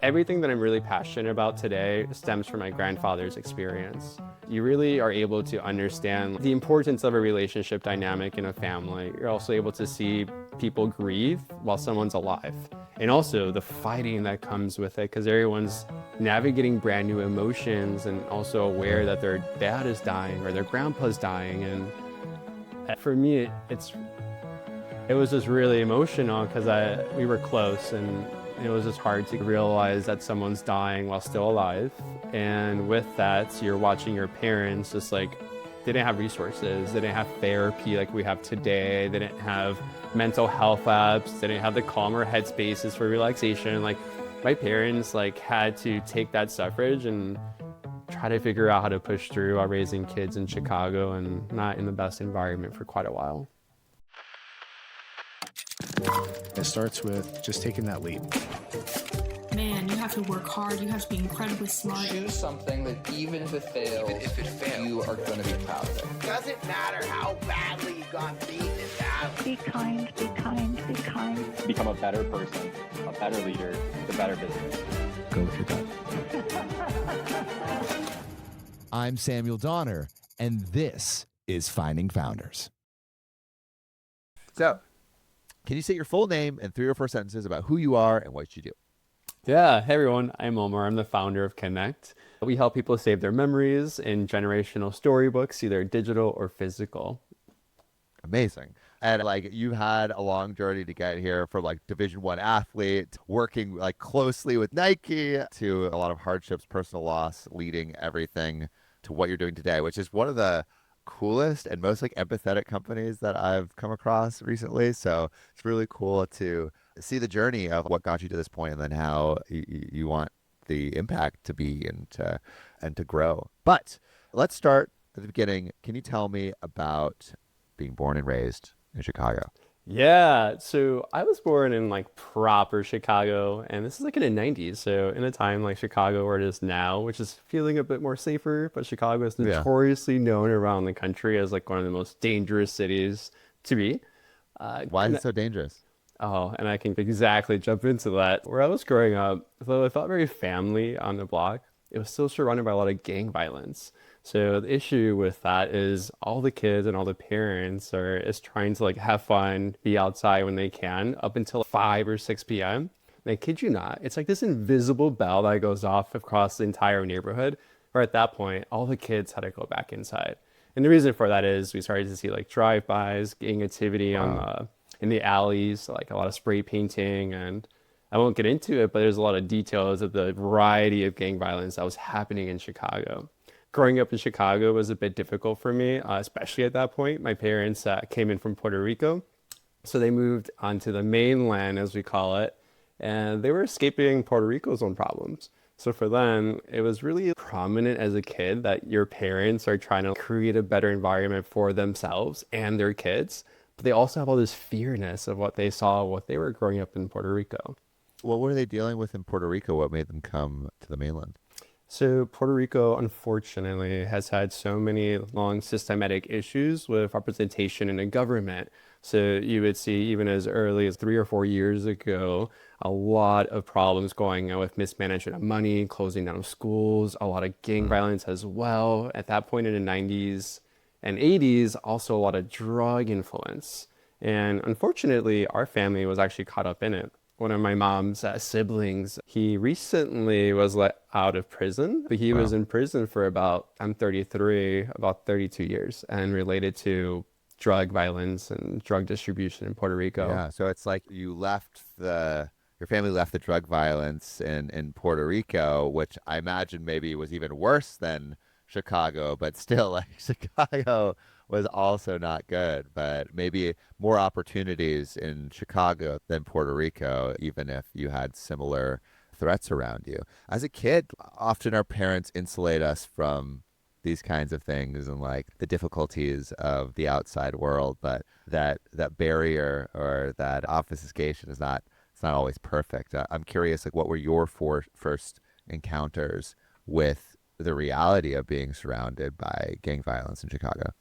Everything that I'm really passionate about today stems from my grandfather's experience. You really are able to understand the importance of a relationship dynamic in a family. You're also able to see people grieve while someone's alive. And also the fighting that comes with it, because everyone's navigating brand new emotions and also aware that their dad is dying or their grandpa's dying. And for me, it was just really emotional because we were close, and it was just hard to realize that someone's dying while still alive. And with that, you're watching your parents just like, they didn't have resources, they didn't have therapy like we have today, they didn't have mental health apps, they didn't have the calmer headspaces for relaxation. Like my parents like had to take that suffrage and try to figure out how to push through while raising kids in Chicago and not in the best environment for quite a while. It starts with just taking that leap. Man, you have to work hard. You have to be incredibly smart. Choose something that even if it fails, you are going to be proud of it. Doesn't matter how badly you got beaten in battle. Be kind, be kind, be kind. Become a better person, a better leader, the better business. Go with your gut. I'm Samuel Donner, and this is Finding Founders. So, can you say your full name and 3 or 4 sentences about who you are and what you do? Yeah, hey everyone, I'm Omar. I'm the founder of Kinnect. We help people save their memories in generational storybooks, either digital or physical. Amazing. And like you had a long journey to get here from like Division I athlete, working like closely with Nike, to a lot of hardships, personal loss, leading everything to what you're doing today, which is one of the coolest and most like empathetic companies that I've come across recently. So it's really cool to see the journey of what got you to this point and then how you want the impact to be and to grow. But let's start at the beginning. Can you tell me about being born and raised in Chicago? Yeah, so I was born in like proper Chicago, and this is like in the 90s. So in a time like Chicago where it is now, which is feeling a bit more safer, but Chicago is notoriously known around the country as like one of the most dangerous cities to be. Why is it so dangerous? Oh, and I can exactly jump into that. Where I was growing up, though it felt very family on the block, it was still surrounded by a lot of gang violence. So the issue with that is all the kids and all the parents is trying to like have fun, be outside when they can, up until 5 or 6 p.m. And I kid you not, it's like this invisible bell that goes off across the entire neighborhood, where at that point, all the kids had to go back inside. And the reason for that is we started to see like drive-bys, gang activity in the alleys, like a lot of spray painting, and I won't get into it, but there's a lot of details of the variety of gang violence that was happening in Chicago. Growing up in Chicago was a bit difficult for me, especially at that point. My parents came in from Puerto Rico, so they moved onto the mainland, as we call it, and they were escaping Puerto Rico's own problems. So for them, it was really prominent as a kid that your parents are trying to create a better environment for themselves and their kids, but they also have all this fearness of what they saw, what they were growing up in Puerto Rico. What were they dealing with in Puerto Rico? What made them come to the mainland? So Puerto Rico, unfortunately, has had so many long systematic issues with representation in the government. So you would see even as early as 3 or 4 years ago, a lot of problems going on with mismanagement of money, closing down of schools, a lot of gang violence as well. At that point in the 90s and 80s, also a lot of drug influence. And unfortunately, our family was actually caught up in it. One of my mom's siblings, he recently was let out of prison, but he was in prison for I'm 33, about 32 years, and related to drug violence and drug distribution in Puerto Rico. Yeah, so it's like your family left the drug violence in Puerto Rico, which I imagine maybe was even worse than Chicago, but still, like Chicago was also not good, but maybe more opportunities in Chicago than Puerto Rico, even if you had similar threats around you. As a kid, often our parents insulate us from these kinds of things and like the difficulties of the outside world, but that barrier or that obfuscation is not, it's not always perfect. I'm curious, like, what were your first encounters with the reality of being surrounded by gang violence in Chicago?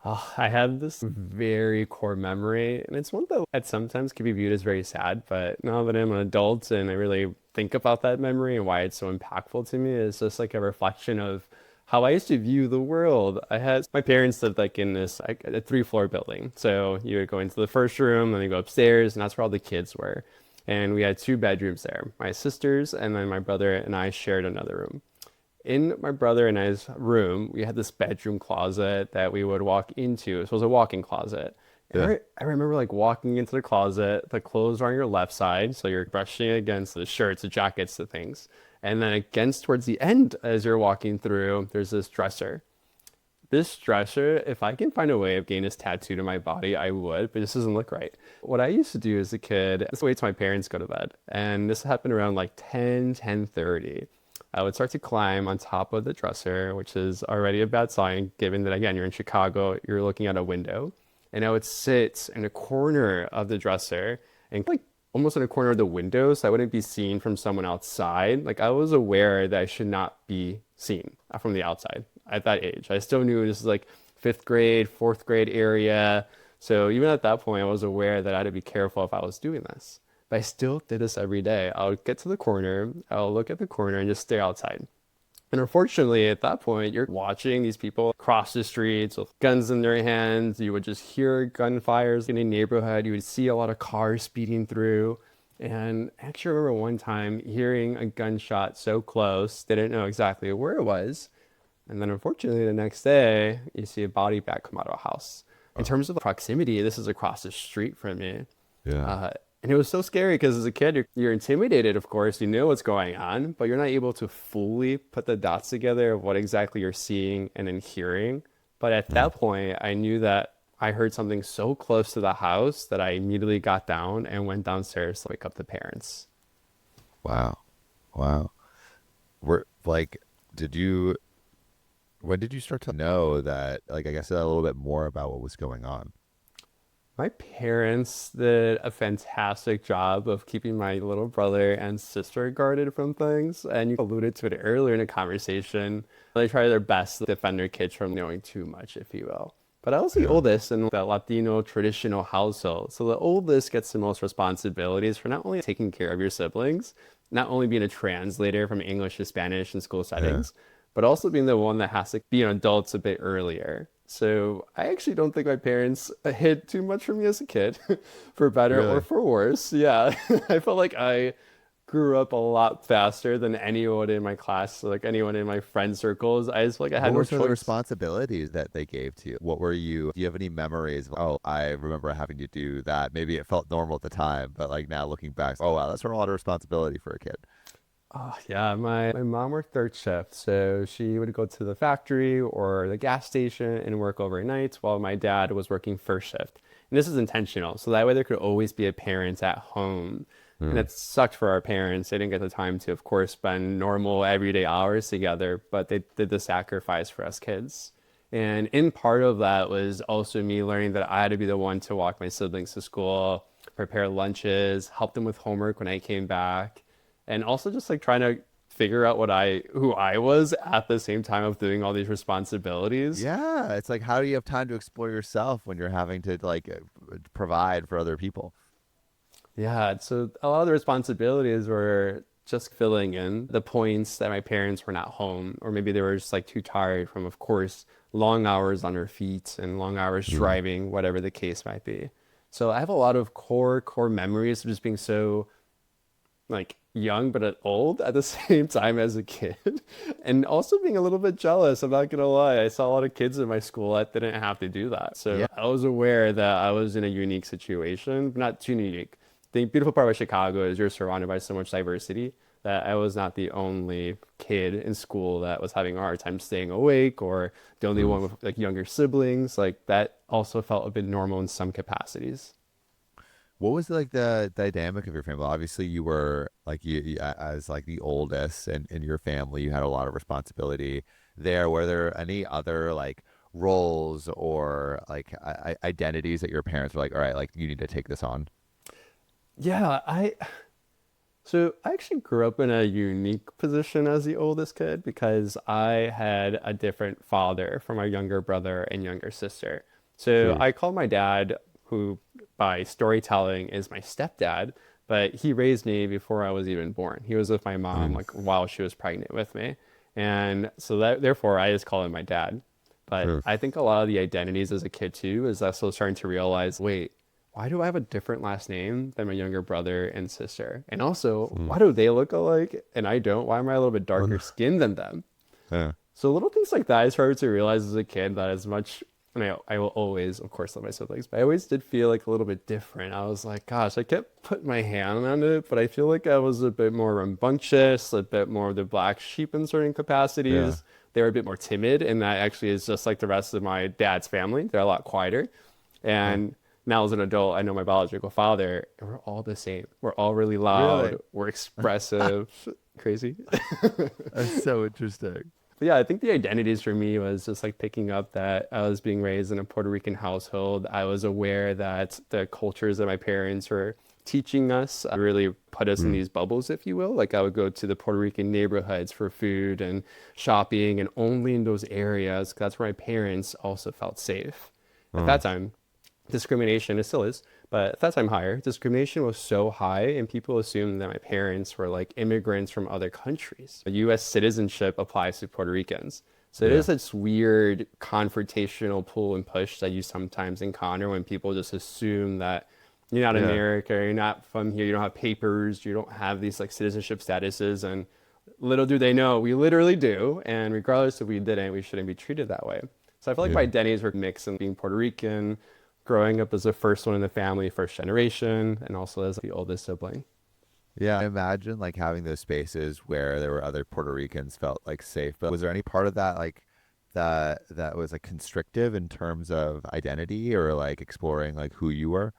Oh, I have this very core memory, and it's one that sometimes can be viewed as very sad, but now that I'm an adult and I really think about that memory and why it's so impactful to me, it's just like a reflection of how I used to view the world. I had my parents lived like in this like a three-floor building. So you would go into the first room, then you go upstairs, and that's where all the kids were. And we had two bedrooms there. My sisters and then my brother and I shared another room. In my brother and I's room, we had this bedroom closet that we would walk into. So it was a walk-in closet. And Yeah. I remember like walking into the closet, the clothes are on your left side, so you're brushing against the shirts, the jackets, the things. And then against towards the end, as you're walking through, there's this dresser. This dresser, if I can find a way of getting this tattooed on my body, I would, but this doesn't look right. What I used to do as a kid is wait till my parents go to bed. And this happened around like 10:30. I would start to climb on top of the dresser, which is already a bad sign, given that, again, you're in Chicago, you're looking out a window. And I would sit in a corner of the dresser and like almost in a corner of the window so I wouldn't be seen from someone outside. Like I was aware that I should not be seen from the outside at that age. I still knew this is like fifth grade, fourth grade area. So even at that point, I was aware that I had to be careful if I was doing this. But I still did this every day. I would get to the corner, I'll look at the corner and just stare outside. And unfortunately, at that point, you're watching these people cross the streets with guns in their hands. You would just hear gunfires in a neighborhood. You would see a lot of cars speeding through. And I actually remember one time hearing a gunshot so close, they didn't know exactly where it was. And then unfortunately, the next day, you see a body bag come out of a house. In terms of the proximity, this is across the street from me. Yeah. And it was so scary because as a kid, you're intimidated, of course, you know what's going on, but you're not able to fully put the dots together of what exactly you're seeing and then hearing. But at that point, I knew that I heard something so close to the house that I immediately got down and went downstairs to wake up the parents. Wow. Wow. Were like, when did you start to know that, like, I guess a little bit more about what was going on? My parents did a fantastic job of keeping my little brother and sister guarded from things. And you alluded to it earlier in the conversation. They try their best to defend their kids from knowing too much, if you will. But I was the oldest in the Latino traditional household. So the oldest gets the most responsibilities for not only taking care of your siblings, not only being a translator from English to Spanish in school settings, but also being the one that has to be an adult a bit earlier. So I actually don't think my parents hid too much from me as a kid, for better or Really? for worse. Yeah, I felt like I grew up a lot faster than anyone in my class, like anyone in my friend circles. I just felt like I had What no were some of the choice. responsibilities that they gave to you? What were you, do you have any memories? Oh, I remember having to do that. Maybe it felt normal at the time, but like now looking back, oh wow, that's a lot of responsibility for a kid. Oh, yeah, my mom worked third shift, so she would go to the factory or the gas station and work overnight while my dad was working first shift. And this is intentional, so that way there could always be a parent at home. And it sucked for our parents. They didn't get the time to, of course, spend normal everyday hours together, but they did the sacrifice for us kids. And in part of that was also me learning that I had to be the one to walk my siblings to school, prepare lunches, help them with homework when I came back, and also just like trying to figure out who I was at the same time of doing all these responsibilities. Yeah, it's like, how do you have time to explore yourself when you're having to like provide for other people? Yeah, so a lot of the responsibilities were just filling in the points that my parents were not home, or maybe they were just like too tired from, of course, long hours on their feet and long hours driving, whatever the case might be. So I have a lot of core memories of just being so like young but old at the same time as a kid, and also being a little bit jealous. I'm not gonna lie, I saw a lot of kids in my school that didn't have to do that, so Yeah. I was aware that I was in a unique situation, but not too unique. The beautiful part about Chicago is you're surrounded by so much diversity that I was not the only kid in school that was having a hard time staying awake, or the only one with like younger siblings. Like that also felt a bit normal in some capacities. What was like the dynamic of your family? Obviously, you were like as like the oldest in your family, you had a lot of responsibility there. Were there any other like roles or like identities that your parents were like, all right, like you need to take this on? Yeah, I actually grew up in a unique position as the oldest kid because I had a different father from my younger brother and younger sister. So I call my dad, who by storytelling is my stepdad, but he raised me before I was even born. He was with my mom like while she was pregnant with me. And so that therefore I just call him my dad. But I think a lot of the identities as a kid too is also starting to realize, wait, why do I have a different last name than my younger brother and sister? And also, why do they look alike and I don't? Why am I a little bit darker skinned than them? So little things like that I started to realize as a kid that as much, and I will always, of course, love my siblings, but I always did feel like a little bit different. I was like, gosh, I kept putting my hand on it, but I feel like I was a bit more rambunctious, a bit more of the black sheep in certain capacities. They were a bit more timid, and that actually is just like the rest of my dad's family. They're a lot quieter. And now as an adult, I know my biological father, and we're all the same. We're all really loud. Really? We're expressive. Crazy. That's so interesting. But yeah, I think the identities for me was just like picking up that I was being raised in a Puerto Rican household. I was aware that the cultures that my parents were teaching us really put us in these bubbles, if you will. Like I would go to the Puerto Rican neighborhoods for food and shopping, and only in those areas, 'cause that's where my parents also felt safe. At that time, discrimination, it still is, but at that time higher, discrimination was so high, and people assumed that my parents were like immigrants from other countries. US citizenship applies to Puerto Ricans. So it is this weird confrontational pull and push that you sometimes encounter when people just assume that you're not American, you're not from here, you don't have papers, you don't have these like citizenship statuses, and little do they know, we literally do, and regardless if we didn't, we shouldn't be treated that way. So I feel like my identities were mixed in being Puerto Rican, growing up as the first one in the family, first generation, and also as the oldest sibling. Yeah, I imagine like having those spaces where there were other Puerto Ricans felt like safe. But was there any part of that like that was like constrictive in terms of identity or like exploring like who you were?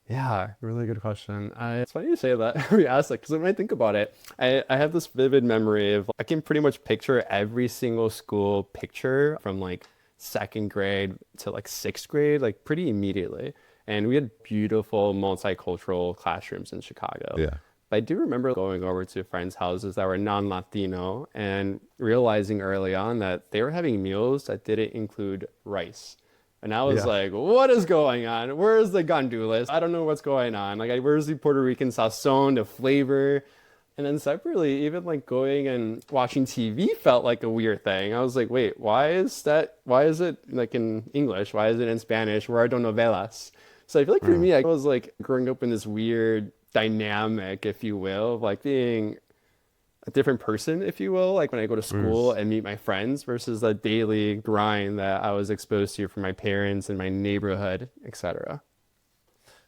Yeah, really good question. It's funny you say that. We asked that because when I think about it, I have this vivid memory of I can pretty much picture every single school picture from like second grade to like sixth grade, like pretty immediately. And we had beautiful multicultural classrooms in Chicago. Yeah. But I do remember going over to friends' houses that were non-Latino and realizing early on that they were having meals that didn't include rice. And I was like, what is going on? Where's the gandules? I don't know what's going on. Like, where's the Puerto Rican sazon, the flavor? And then separately, even like going and watching TV felt like a weird thing. I was like, wait, why is that? Why is it like in English? Why is it in Spanish? Where are the novelas? So I feel like for me, I was like growing up in this weird dynamic, if you will, of like being a different person, if you will, like when I go to school and meet my friends versus the daily grind that I was exposed to from my parents and my neighborhood, etc.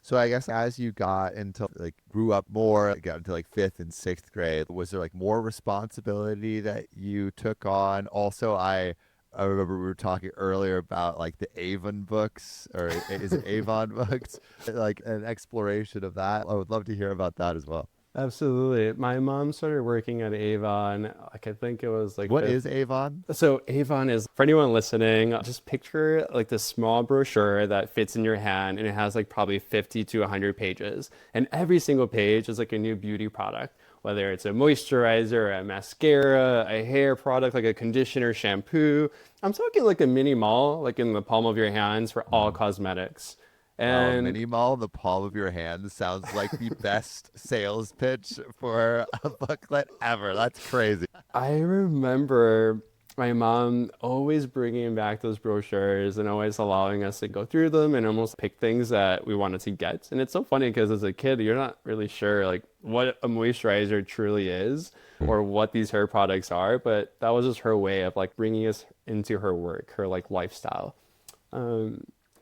So I guess as you got into like grew up more, got into like fifth and sixth grade, was there like more responsibility that you took on? Also, I remember we were talking earlier about like the Avon books, or is it Avon books? Like an exploration of that. I would love to hear about that as well. Absolutely. My mom started working at Avon. Like I think it was like What is Avon? So Avon is, for anyone listening, just picture like this small brochure that fits in your hand, and it has like probably 50 to 100 pages. And every single page is like a new beauty product, whether it's a moisturizer, a mascara, a hair product, like a conditioner, shampoo. I'm talking like a mini mall, like in the palm of your hands for all cosmetics. And Mini mall in the palm of your hand sounds like the best sales pitch for a booklet ever. That's crazy. I remember my mom always bringing back those brochures and always allowing us to go through them and almost pick things that we wanted to get. And it's so funny because as a kid, you're not really sure like what a moisturizer truly is or what these hair products are, but that was just her way of like bringing us into her work, her like lifestyle.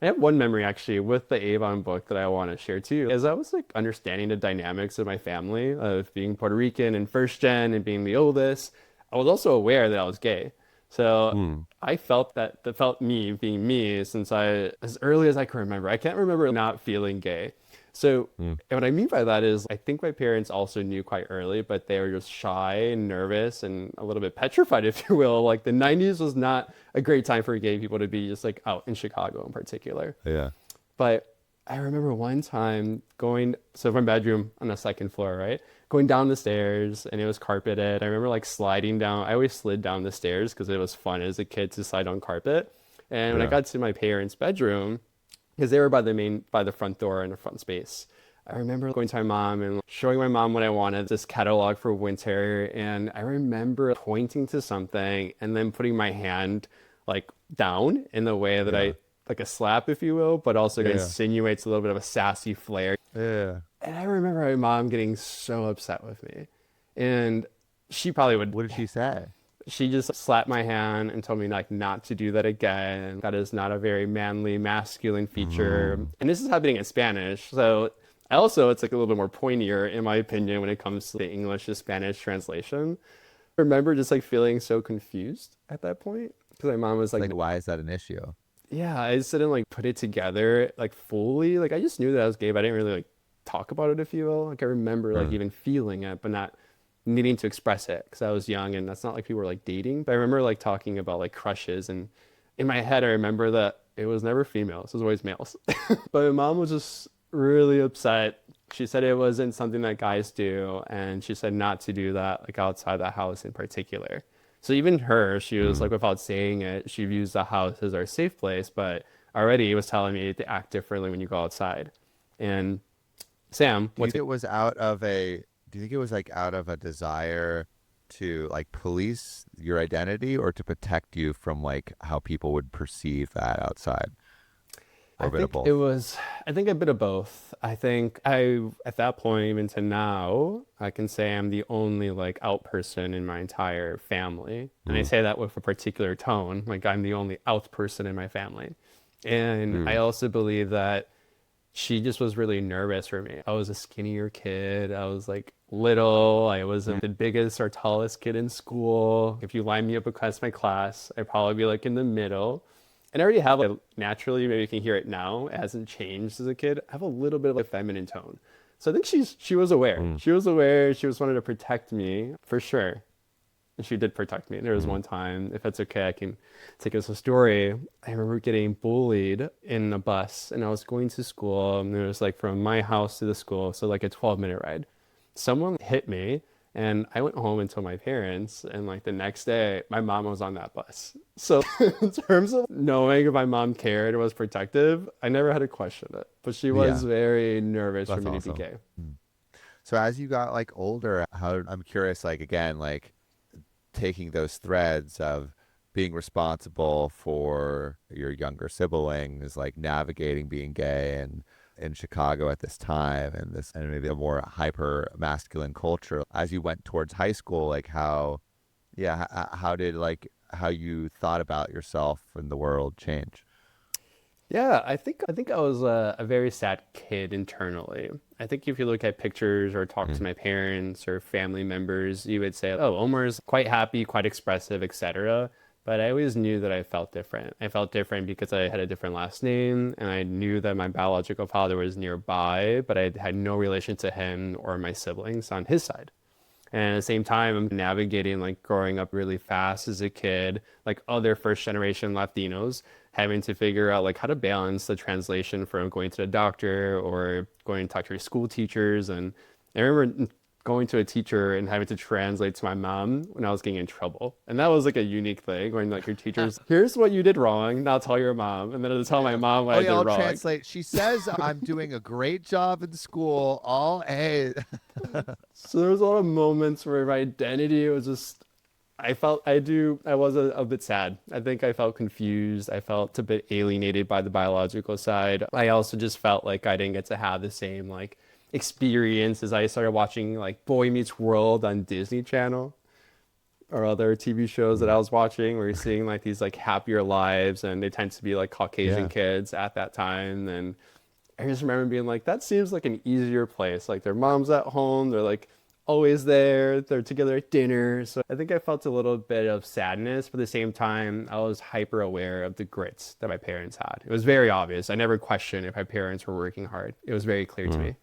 I have one memory actually with the Avon book that I want to share too. As I was like understanding the dynamics of my family of being Puerto Rican and first gen and being the oldest, I was also aware that I was gay. So I felt that felt me being me since as early as I can remember. I can't remember not feeling gay. So what I mean by that is I think my parents also knew quite early, but they were just shy and nervous and a little bit petrified, if you will. Like the 90s was not a great time for gay people to be just like out in Chicago in particular. Yeah. But I remember one time so my bedroom on the second floor, right? Going down the stairs and it was carpeted. I remember like sliding down. I always slid down the stairs because it was fun as a kid to slide on carpet. And when I got to my parents' bedroom, because they were by the front door in the front space. I remember going to my mom and showing my mom what I wanted, this catalog for winter. And I remember pointing to something and then putting my hand like down in the way that Yeah. like a slap, if you will, but also Yeah. insinuates a little bit of a sassy flair. Yeah. And I remember my mom getting so upset with me. And she probably would. What did she say? She just slapped my hand and told me like not to do that again. That is not a very manly, masculine feature. And this is happening in Spanish. So also it's like a little bit more pointier in my opinion when it comes to the English to Spanish translation. I remember just like feeling so confused at that point because my mom was like, Why is that an issue? yeah, I just didn't like put it together like fully. Like I just knew that I was gay, but I didn't really like talk about it, if you will. Like I remember like even feeling it, but not needing to express it because I was young and that's not like people were like dating. But I remember like talking about like crushes, and in my head I remember that it was never females, it was always males. But my mom was just really upset. She said it wasn't something that guys do, and she said not to do that like outside the house in particular. So even her, she was like, without saying it, she views the house as our safe place, but already was telling me to act differently when you go outside. And Sam, Do you think it was out of a do you think it was like out of a desire to like police your identity or to protect you from like how people would perceive that outside? Or a bit of both? I think a bit of both. I think at that point, even to now, I can say I'm the only like out person in my entire family. And I say that with a particular tone, like I'm the only out person in my family. And I also believe that she just was really nervous for me. I was a skinnier kid. I was like little. I wasn't the biggest or tallest kid in school. If you line me up across my class, I'd probably be like in the middle. And I already have like naturally, maybe you can hear it now, it hasn't changed as a kid. I have a little bit of a feminine tone. So I think she was aware. She was aware. She was wanting to protect me for sure. And she did protect me. There was one time, if that's okay, I can take it as a story. I remember getting bullied in a bus and I was going to school, and it was like from my house to the school, so like a 12-minute ride. Someone hit me and I went home and told my parents, and like the next day my mom was on that bus. So in terms of knowing if my mom cared or was protective, I never had to question it. But she was very nervous for me to be gay. So as you got like older, how I'm curious, like again, like taking those threads of being responsible for your younger siblings, like navigating being gay and in Chicago at this time and this and maybe a more hyper masculine culture as you went towards high school, like how did like how you thought about yourself and the world change? Yeah, I think I was a very sad kid internally. I think if you look at pictures or talk to my parents or family members, you would say, "Oh, Omar's quite happy, quite expressive, etc." But I always knew that I felt different. I felt different because I had a different last name, and I knew that my biological father was nearby, but I had no relation to him or my siblings on his side. And at the same time, I'm navigating like growing up really fast as a kid, like other first generation Latinos, having to figure out like how to balance the translation from going to the doctor or going to talk to your school teachers. And I remember going to a teacher and having to translate to my mom when I was getting in trouble. And that was like a unique thing, going to like your teachers, here's what you did wrong, now tell your mom. And then to tell my mom what I did I'll wrong. translate. She says I'm doing a great job in school, all A. So there was a lot of moments where my identity was just, I was a bit sad. I think I felt confused. I felt a bit alienated by the biological side. I also just felt like I didn't get to have the same like experience as I started watching like Boy Meets World on Disney Channel or other TV shows that I was watching, where you're seeing like these like happier lives, and they tend to be like Caucasian kids at that time. And I just remember being like, that seems like an easier place. Like their mom's at home, they're like always there, they're together at dinner. So I think I felt a little bit of sadness, but at the same time, I was hyper aware of the grits that my parents had. It was very obvious. I never questioned if my parents were working hard. It was very clear to me.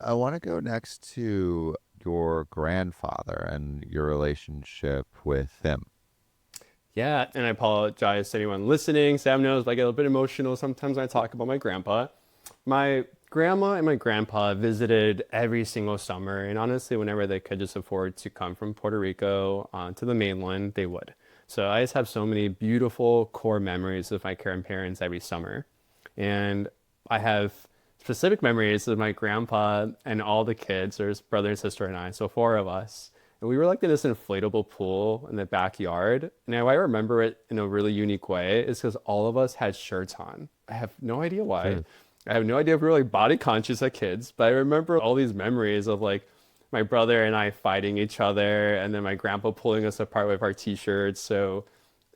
I want to go next to your grandfather and your relationship with him. Yeah, and I apologize to anyone listening. Sam knows I get a little bit emotional sometimes when I talk about my grandpa. My grandma and my grandpa visited every single summer, and honestly, whenever they could just afford to come from Puerto Rico to the mainland, they would. So I just have so many beautiful core memories of my grandparents every summer. And I have specific memories of my grandpa and all the kids. There's brother and sister and I, so four of us. And we were like in this inflatable pool in the backyard. And why I remember it in a really unique way is because all of us had shirts on. I have no idea why. Hmm. I have no idea if we were like body conscious as kids, but I remember all these memories of like my brother and I fighting each other, and then my grandpa pulling us apart with our t-shirts. So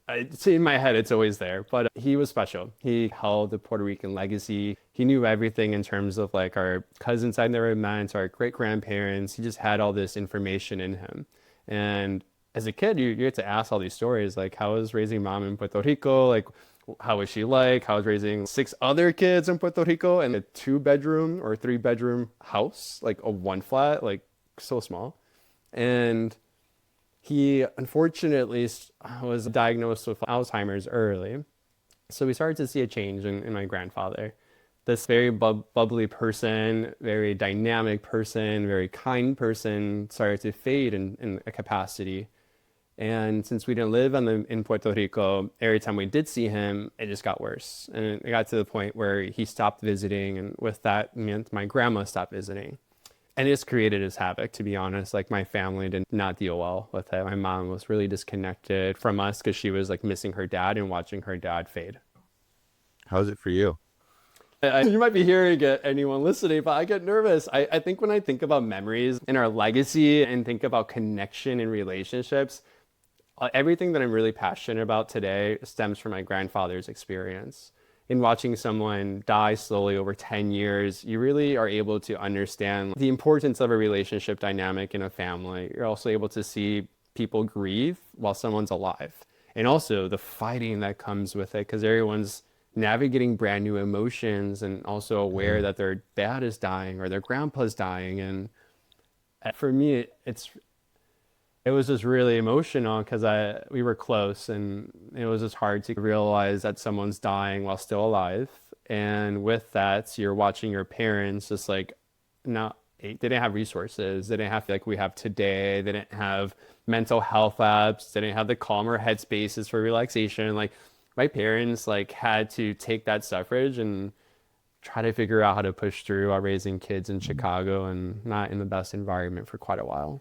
it's in my head, it's always there. But he was special. He held the Puerto Rican legacy. He knew everything in terms of like our cousins I'd never met, our great grandparents. He just had all this information in him. And as a kid, you get to ask all these stories like, how was raising mom in Puerto Rico? Like, how was she like? How was raising six other kids in Puerto Rico in a 2-bedroom or 3-bedroom house, like a one flat, like so small. And he unfortunately was diagnosed with Alzheimer's early. So we started to see a change in my grandfather. This very bubbly person, very dynamic person, very kind person started to fade in a capacity. And since we didn't live in Puerto Rico, every time we did see him, it just got worse. And it got to the point where he stopped visiting. And with that meant my grandma stopped visiting. And it's created his havoc, to be honest. Like my family did not deal well with it. My mom was really disconnected from us because she was like missing her dad and watching her dad fade. How's it for you? You might be hearing it, anyone listening, but I get nervous. I think when I think about memories and our legacy and think about connection and relationships, everything that I'm really passionate about today stems from my grandfather's experience. In watching someone die slowly over 10 years, you really are able to understand the importance of a relationship dynamic in a family. You're also able to see people grieve while someone's alive. And also the fighting that comes with it, because everyone's navigating brand new emotions and also aware that their dad is dying or their grandpa's dying. And for me, it was just really emotional because we were close, and it was just hard to realize that someone's dying while still alive. And with that, you're watching your parents just like they didn't have resources. They didn't have like we have today. They didn't have mental health apps. They didn't have the calmer headspaces for relaxation. Like my parents like had to take that suffrage and try to figure out how to push through while raising kids in Chicago and not in the best environment for quite a while.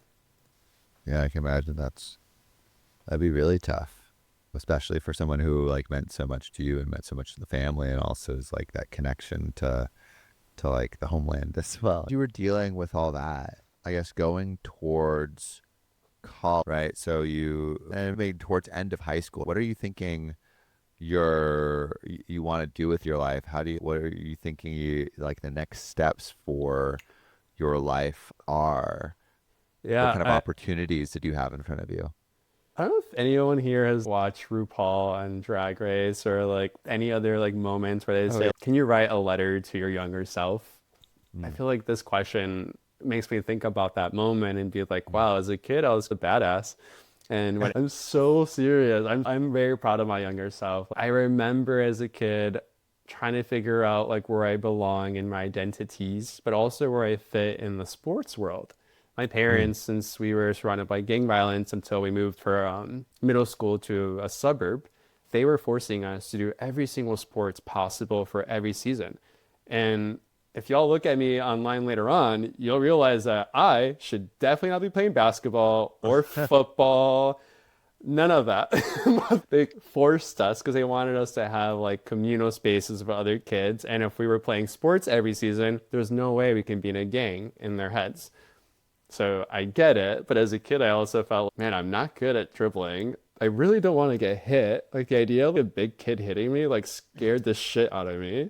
Yeah, I can imagine that'd be really tough, especially for someone who like meant so much to you and meant so much to the family, and also is like that connection to like the homeland as well. You were dealing with all that, I guess, going towards college, right? So and maybe towards end of high school. What are you thinking you want to do with your life? What are you thinking like the next steps for your life are? Yeah, what kind of opportunities did you have in front of you? I don't know if anyone here has watched RuPaul and Drag Race or like any other like moments where they say, can you write a letter to your younger self? I feel like this question makes me think about that moment and be like, wow, as a kid, I was a badass. And when I'm so serious, I'm very proud of my younger self. I remember as a kid trying to figure out like where I belong in my identities, but also where I fit in the sports world. My parents, since we were surrounded by gang violence until we moved from middle school to a suburb, they were forcing us to do every single sports possible for every season. And if y'all look at me online later on, you'll realize that I should definitely not be playing basketball or football. None of that. They forced us because they wanted us to have like communal spaces with other kids. And if we were playing sports every season, there's no way we can be in a gang in their heads. So I get it, but as a kid, I also felt, man, I'm not good at dribbling. I really don't want to get hit. Like the idea of a big kid hitting me, like scared the shit out of me.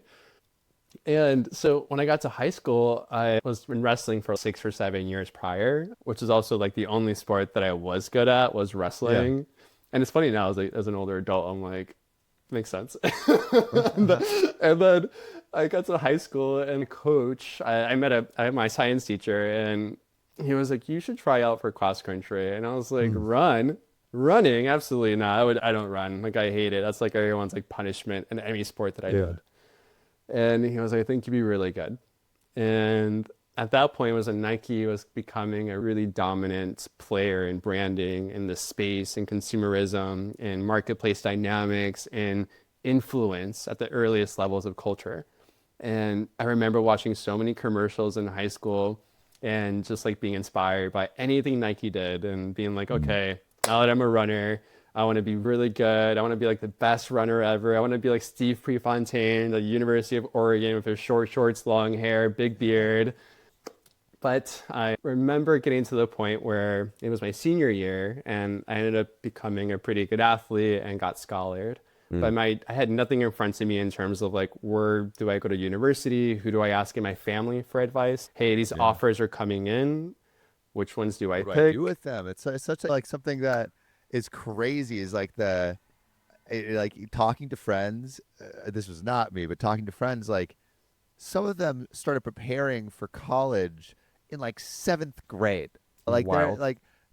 And so when I got to high school, I was in wrestling for 6 or 7 years prior, which is also like the only sport that I was good at was wrestling. Yeah. And it's funny now as an older adult, I'm like, makes sense. and then I got to high school and coach, I met my science teacher, and he was like, you should try out for cross country. And I was like, running? Absolutely not. I don't run. Like I hate it. That's like everyone's like punishment in any sport that I did. And he was like, I think you'd be really good. And at that point, it was Nike was becoming a really dominant player in branding in the space and consumerism and marketplace dynamics and influence at the earliest levels of culture. And I remember watching so many commercials in high school and just like being inspired by anything Nike did and being like, okay, now that I'm a runner, I want to be really good. I want to be like the best runner ever. I want to be like Steve Prefontaine, the University of Oregon with his short shorts, long hair, big beard. But I remember getting to the point where it was my senior year and I ended up becoming a pretty good athlete and got scholared. But I had nothing in front of me in terms of like, where do I go to university? Who do I ask in my family for advice? Hey, these offers are coming in. Which ones do I What do I pick? do with them? It's such a, like something that is crazy. Is like like talking to friends. This was not me, but talking to friends, like some of them started preparing for college in like seventh grade. Like Wild.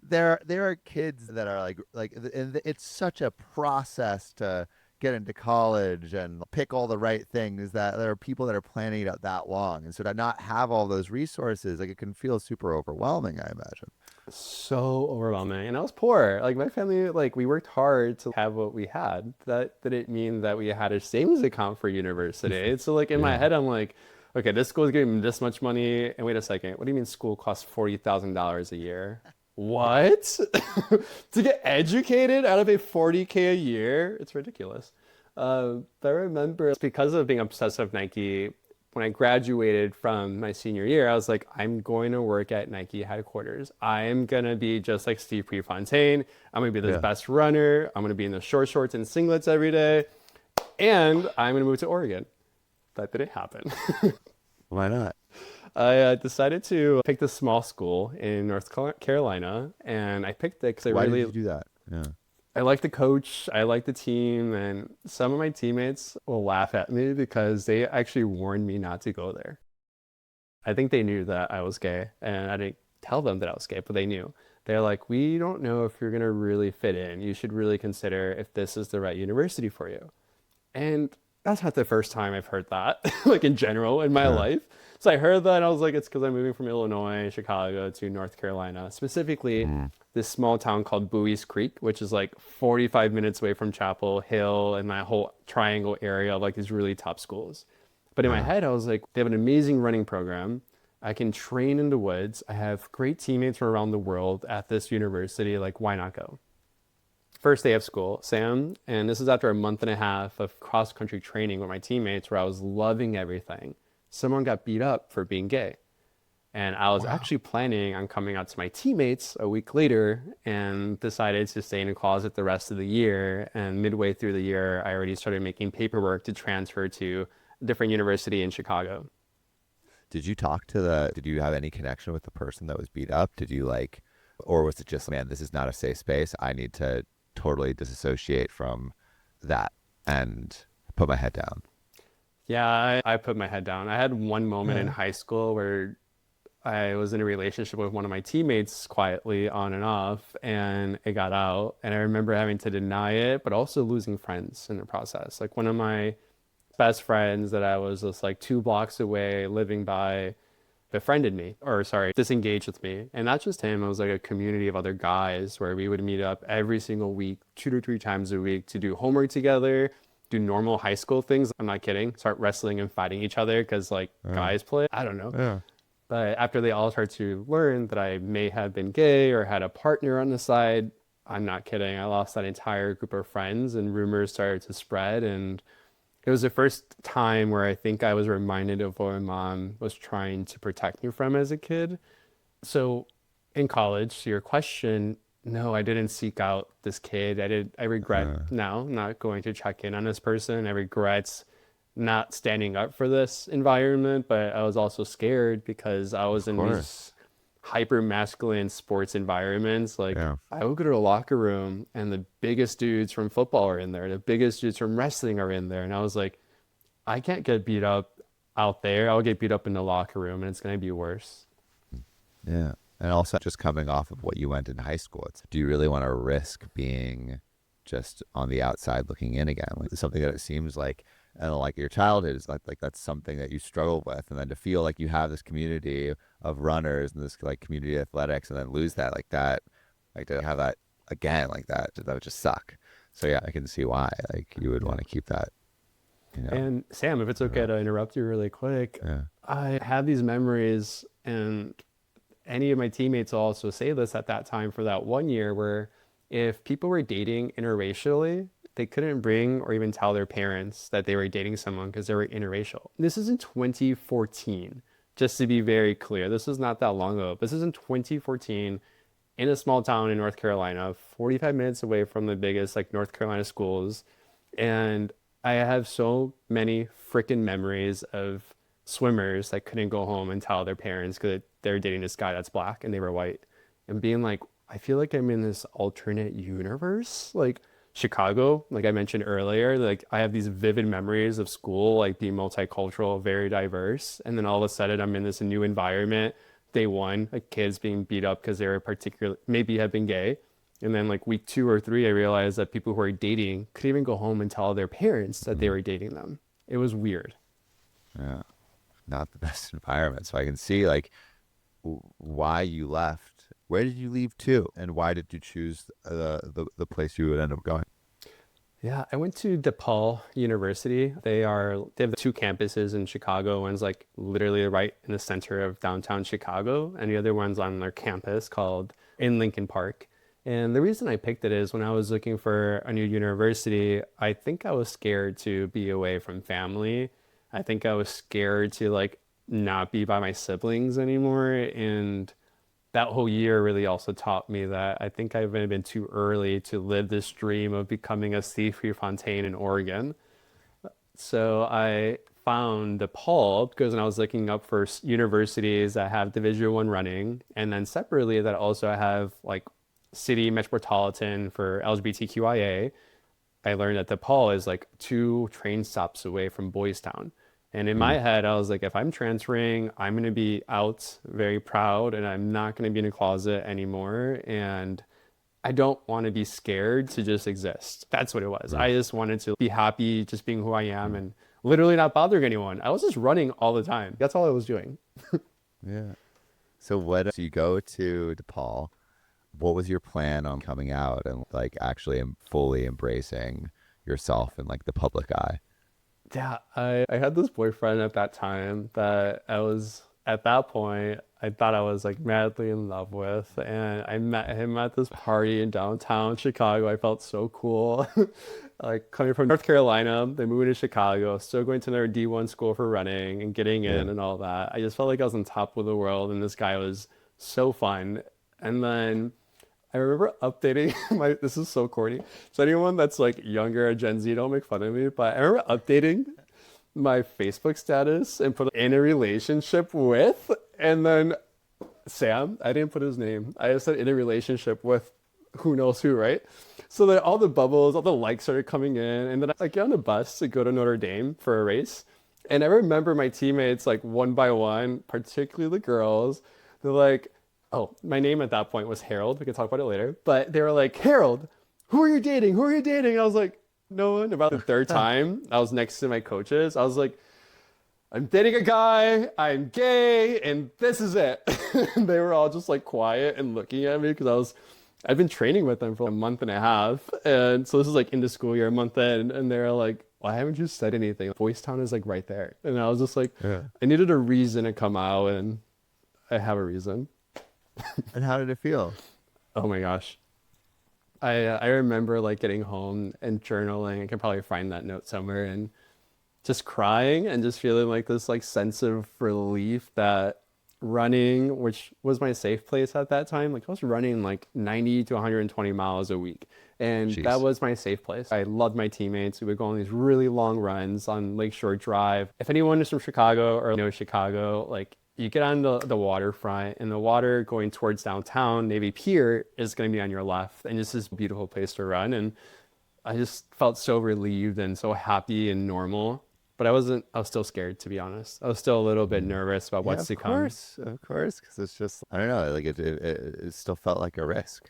there are kids that are and it's such a process to get into college and pick all the right things, that there are people that are planning it out that long, and so to not have all those resources, like it can feel super overwhelming, I imagine. So overwhelming. And I was poor. Like my family, like we worked hard to have what we had. That didn't mean that we had a savings account for university. So like in my head, I'm like, okay, this school is giving me this much money. And wait a second, what do you mean school costs $40,000 a year? What? To get educated out of a 40K a year? It's ridiculous. But I remember it's because of being obsessed with Nike, when I graduated from my senior year, I was like, I'm going to work at Nike headquarters. I am going to be just like Steve Prefontaine. I'm going to be the best runner. I'm going to be in the short shorts and singlets every day. And I'm going to move to Oregon. That didn't happen. Why not? I decided to pick this small school in North Carolina, and I picked it because Why did you do that? Yeah. I like the coach, I like the team, and some of my teammates will laugh at me because they actually warned me not to go there. I think they knew that I was gay, and I didn't tell them that I was gay, but they knew. They're like, we don't know if you're gonna really fit in. You should really consider if this is the right university for you. And that's not the first time I've heard that, like in general in my life. So I heard that and I was like, it's because I'm moving from Illinois, Chicago to North Carolina, specifically this small town called Bowie's Creek, which is like 45 minutes away from Chapel Hill and that whole triangle area of like these really top schools. But in my head, I was like, they have an amazing running program. I can train in the woods. I have great teammates from around the world at this university. Like, why not go? First day of school, Sam, and this is after a month and a half of cross-country training with my teammates where I was loving everything. Someone got beat up for being gay. And I was actually planning on coming out to my teammates a week later and decided to stay in a closet the rest of the year. And midway through the year, I already started making paperwork to transfer to a different university in Chicago. Did you have any connection with the person that was beat up? Did you or was it just, man, this is not a safe space. I need to totally disassociate from that and put my head down? Yeah, I put my head down. I had one moment in high school where I was in a relationship with one of my teammates quietly on and off, and it got out. And I remember having to deny it, but also losing friends in the process. Like one of my best friends that I was just like 2 blocks away living by befriended me, or sorry, disengaged with me. And not just him, it was like a community of other guys where we would meet up every single week, 2 to 3 times a week to do homework together, do normal high school things. I'm not kidding. Start wrestling and fighting each other because guys play. I don't know. Yeah. But after they all started to learn that I may have been gay or had a partner on the side, I'm not kidding. I lost that entire group of friends and rumors started to spread. And it was the first time where I think I was reminded of what my mom was trying to protect me from as a kid. So in college, to your question, no, I didn't seek out this kid. I regret now not going to check in on this person. I regret not standing up for this environment, but I was also scared because I was in these hyper masculine sports environments. Like I would go to the locker room and the biggest dudes from football are in there, the biggest dudes from wrestling are in there. And I was like, I can't get beat up out there. I'll get beat up in the locker room and it's going to be worse. Yeah. And also just coming off of what you went in high school, do you really want to risk being just on the outside looking in again? Like something that it seems like, and like your childhood is like that's something that you struggled with, and then to feel like you have this community of runners and this like community of athletics, and then lose that like that, like to have that again like that would just suck. So yeah, I can see why like you would want to keep that you know? And Sam, if it's okay to interrupt you really quick, Yeah. I have these memories, and any of my teammates also say this at that time for that 1 year, where if people were dating interracially, they couldn't bring or even tell their parents that they were dating someone because they were interracial. This is in 2014, just to be very clear. This is not that long ago. This is in 2014 in a small town in North Carolina, 45 minutes away from the biggest like North Carolina schools. And I have so many freaking memories of swimmers that couldn't go home and tell their parents because they're dating this guy that's black and they were white, and being like, I feel like I'm in this alternate universe. Like Chicago, like I mentioned earlier, like I have these vivid memories of school, like being multicultural, very diverse. And then all of a sudden I'm in this new environment. Day one, like kids being beat up because they were particular, maybe have been gay. And then like week 2 or 3, I realized that people who are dating couldn't even go home and tell their parents that they were dating them. It was weird. Yeah. Not the best environment. So I can see like why you left. Where did you leave to? And why did you choose the place you would end up going? Yeah, I went to DePaul University. They have 2 campuses in Chicago. One's like literally right in the center of downtown Chicago, and the other one's on their campus called in Lincoln Park. And the reason I picked it is when I was looking for a new university, I think I was scared to be away from family. I think I was scared to like not be by my siblings anymore. And that whole year really also taught me that I think I've been too early to live this dream of becoming a Steve Fontaine in Oregon. So I found DePaul because when I was looking up for universities that have Division I running, and then separately that also have like city metropolitan for LGBTQIA, I learned that DePaul is like 2 train stops away from Boys Town. And in my head, I was like, if I'm transferring, I'm going to be out very proud and I'm not going to be in a closet anymore. And I don't want to be scared to just exist. That's what it was. I just wanted to be happy just being who I am and literally not bothering anyone. I was just running all the time. That's all I was doing. Yeah. So you go to DePaul, what was your plan on coming out and like actually fully embracing yourself in like the public eye? Yeah, I had this boyfriend at that time that at that point, I thought I was like madly in love with. And I met him at this party in downtown Chicago. I felt so cool. Like coming from North Carolina, then moving to Chicago, still going to another D1 school for running and getting in and all that. I just felt like I was on top of the world and this guy was so fun. And then I remember updating this is so corny. So anyone that's like younger or Gen Z, don't make fun of me, but I remember updating my Facebook status and put in a relationship with, and then Sam, I didn't put his name. I just said in a relationship with who knows who, right? So then all the bubbles, all the likes started coming in, and then I get on a bus to go to Notre Dame for a race. And I remember my teammates, like one by one, particularly the girls, they're like, oh, my name at that point was Harold. We can talk about it later. But they were like, Harold, who are you dating? Who are you dating? And I was like, no one. About the 3rd time, I was next to my coaches. I was like, I'm dating a guy, I'm gay, and this is it. And they were all just like quiet and looking at me because I've been training with them for a month and a half. And so this is like into school year, a month in, and they're like, why haven't you said anything? Boys Town is like right there. And I was just like, I needed a reason to come out, and I have a reason. And how did it feel? Oh my gosh. I remember like getting home and journaling. I can probably find that note somewhere, and just crying and just feeling like this like sense of relief that running, which was my safe place at that time, like I was running like 90 to 120 miles a week. And Jeez. That was my safe place. I loved my teammates. We would go on these really long runs on Lakeshore Drive. If anyone is from Chicago or knows Chicago, like you get on the waterfront, and the water going towards downtown Navy Pier is going to be on your left. And it's this beautiful place to run. And I just felt so relieved and so happy and normal. But I was still scared, to be honest. I was still a little bit nervous about what's to come. Of course, because it's just, I don't know, like it still felt like a risk.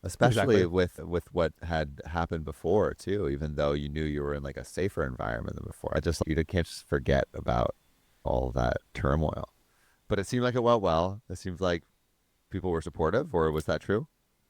Especially with what had happened before too, even though you knew you were in like a safer environment than before. You can't just forget about all that turmoil. But it seemed like it went well. It seems like people were supportive, or was that true?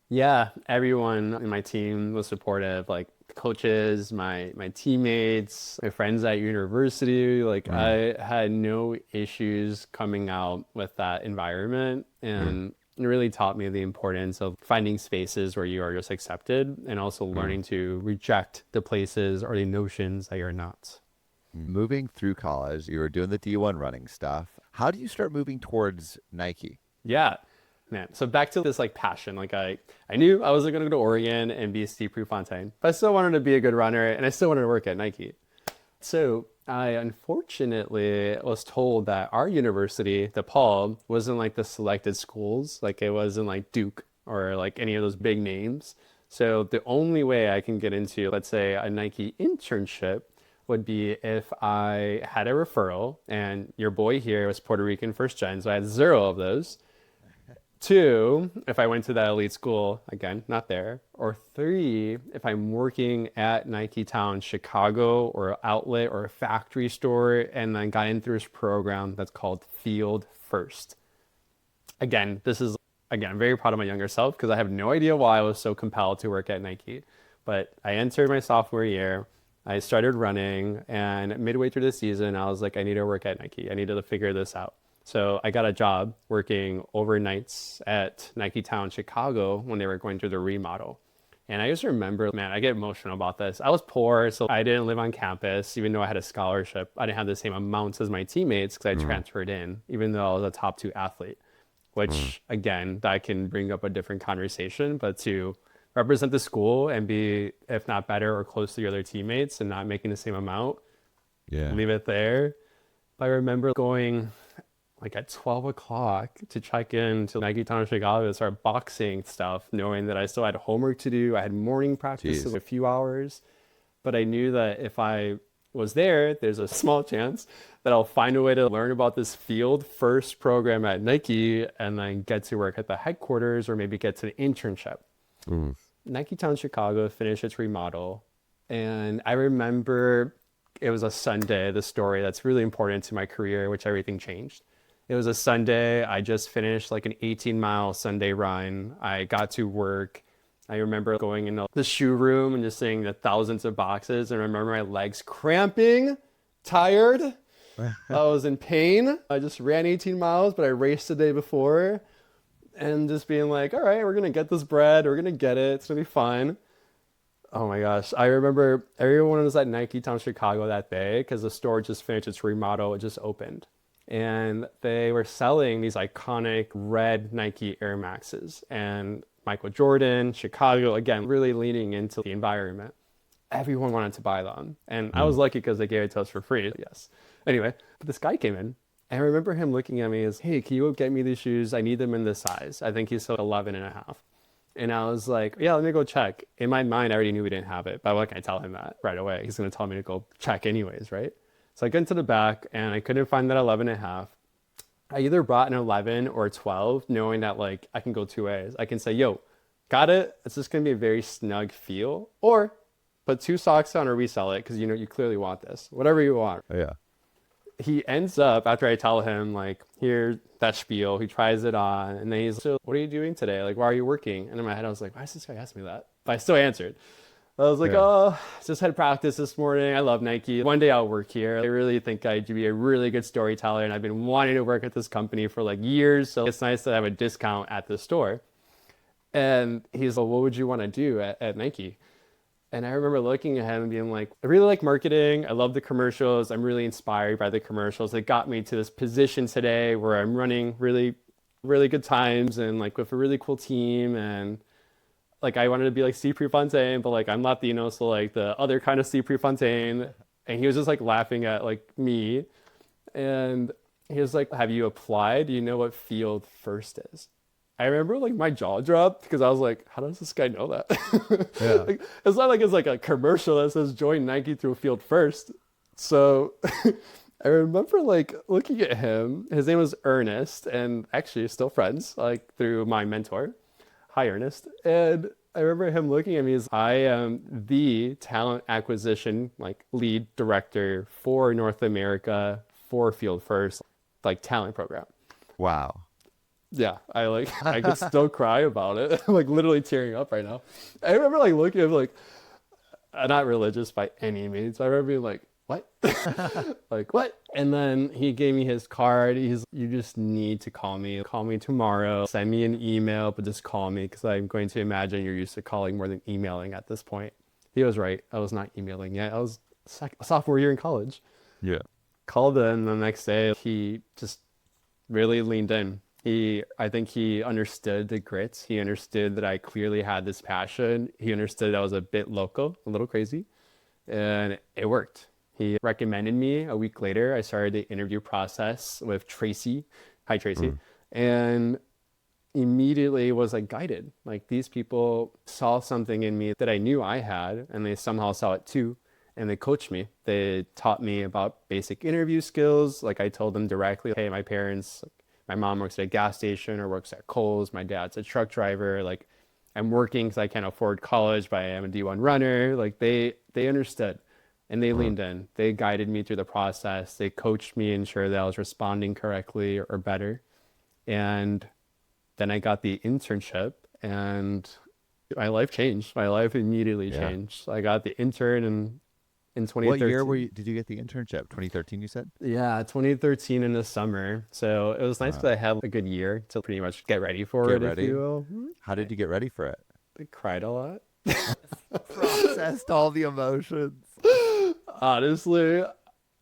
Yeah, everyone in my team was supportive. Like coaches, my teammates, my friends at university. Like I had no issues coming out with that environment, and it really taught me the importance of finding spaces where you are just accepted, and also learning to reject the places or the notions that you're not. Moving through college, you were doing the D1 running stuff. How do you start moving towards Nike? Yeah, man. So back to this like passion. Like I knew I wasn't gonna go to Oregon and be Steve Prefontaine, but I still wanted to be a good runner, and I still wanted to work at Nike. So I unfortunately was told that our university, DePaul, wasn't like the selected schools. Like it wasn't like Duke or like any of those big names. So the only way I can get into, let's say, a Nike internship would be if I had a referral, and your boy here was Puerto Rican first gen, so I had 0 of those. 2, if I went to that elite school, again, not there. Or 3, if I'm working at Nike Town, Chicago, or outlet or a factory store, and then got into this program that's called Field First. Again, I'm very proud of my younger self because I have no idea why I was so compelled to work at Nike. But I entered my sophomore year. I started running, and midway through the season, I was like, I need to work at Nike. I needed to figure this out. So I got a job working overnights at Nike Town, Chicago, when they were going through the remodel. And I just remember, man, I get emotional about this. I was poor, so I didn't live on campus, even though I had a scholarship. I didn't have the same amounts as my teammates because I transferred in, even though I was a top 2 athlete, which, again, that can bring up a different conversation. But to represent the school and be, if not better or close to your other teammates and not making the same amount, leave it there. I remember going like at 12 o'clock to check in to Nike Town Chicago to start boxing stuff, knowing that I still had homework to do. I had morning practices, a few hours, but I knew that if I was there, there's a small chance that I'll find a way to learn about this Field First program at Nike and then get to work at the headquarters or maybe get to the internship. Nike Town Chicago finished its remodel, and I remember it was a Sunday, the story that's really important to my career, which everything changed. It was a Sunday. I just finished like an 18-mile Sunday run. I got to work. I remember going into the shoe room and just seeing the thousands of boxes, and I remember my legs cramping, tired. I was in pain. I just ran 18 miles, but I raced the day before. And just being like, all right, we're going to get this bread. We're going to get it. It's going to be fine. Oh my gosh. I remember everyone was at Nike Town Chicago that day because the store just finished its remodel. It just opened. And they were selling these iconic red Nike Air Maxes. And Michael Jordan, Chicago, again, really leaning into the environment. Everyone wanted to buy them. And I was lucky because they gave it to us for free. Yes. Anyway, but this guy came in. And I remember him looking at me as, hey, can you get me these shoes? I need them in this size. I think he's still 11 and a half. And I was like, yeah, let me go check. In my mind, I already knew we didn't have it. But why can't I tell him that right away? He's going to tell me to go check anyways, right? So I got into the back and I couldn't find that 11 and a half. I either brought an 11 or 12, knowing that like I can go 2 ways. I can say, yo, got it. It's just going to be a very snug feel. Or put 2 socks on or resell it because you know you clearly want this. Whatever you want. Yeah. He ends up, after I tell him, like, here, that spiel, he tries it on, and then he's like, so what are you doing today? Like, why are you working? And in my head, I was like, why does this guy ask me that? But I still answered. I was like, oh, just had practice this morning. I love Nike. One day I'll work here. I really think I'd be a really good storyteller, and I've been wanting to work at this company for like years, so it's nice to have a discount at the store. And he's like, what would you want to do at Nike? And I remember looking at him and being like, I really like marketing. I love the commercials. I'm really inspired by the commercials. It got me to this position today where I'm running really, really good times and like with a really cool team. And like, I wanted to be like Steve Prefontaine, but like I'm Latino. So like the other kind of Steve Prefontaine. And he was just like laughing at like me. And he was like, have you applied? Do you know what Field First is? I remember like my jaw dropped because I was like, how does this guy know that? Yeah. Like, it's not like it's like a commercial that says join Nike through Field First. So I remember like looking at him. His name was Ernest, and actually still friends like through my mentor. Hi, Ernest. And I remember him looking at me as I am the talent acquisition like lead director for North America for Field First, like talent program. Wow. Yeah, I could still cry about it. I'm like literally tearing up right now. I remember like looking at him like, not religious by any means. I remember being like, what? Like, what? And then he gave me his card. You just need to call me. Call me tomorrow. Send me an email, but just call me because I'm going to imagine you're used to calling more than emailing at this point. He was right. I was not emailing yet. I was sophomore year in college. Yeah. Called in the next day. He just really leaned in. I think he understood the grit. He understood that I clearly had this passion. He understood I was a bit loco, a little crazy, and it worked. He recommended me. A week later, I started the interview process with Tracy. Hi, Tracy. And immediately was like guided. Like these people saw something in me that I knew I had, and they somehow saw it too. And they coached me. They taught me about basic interview skills. Like I told them directly, hey, my mom works at a gas station or works at Kohl's. My dad's a truck driver. Like I'm working because I can't afford college, but I am a D1 runner. Like they understood and they leaned in. They guided me through the process. They coached me, ensured that I was responding correctly or better. And then I got the internship and my life changed. My life immediately changed. I got the intern in 2013. What year did you get the internship? 2013, you said? Yeah, 2013 in the summer. So it was nice because I had a good year to pretty much get ready for it, if you will. How did you get ready for it? I cried a lot. Processed all the emotions. Honestly,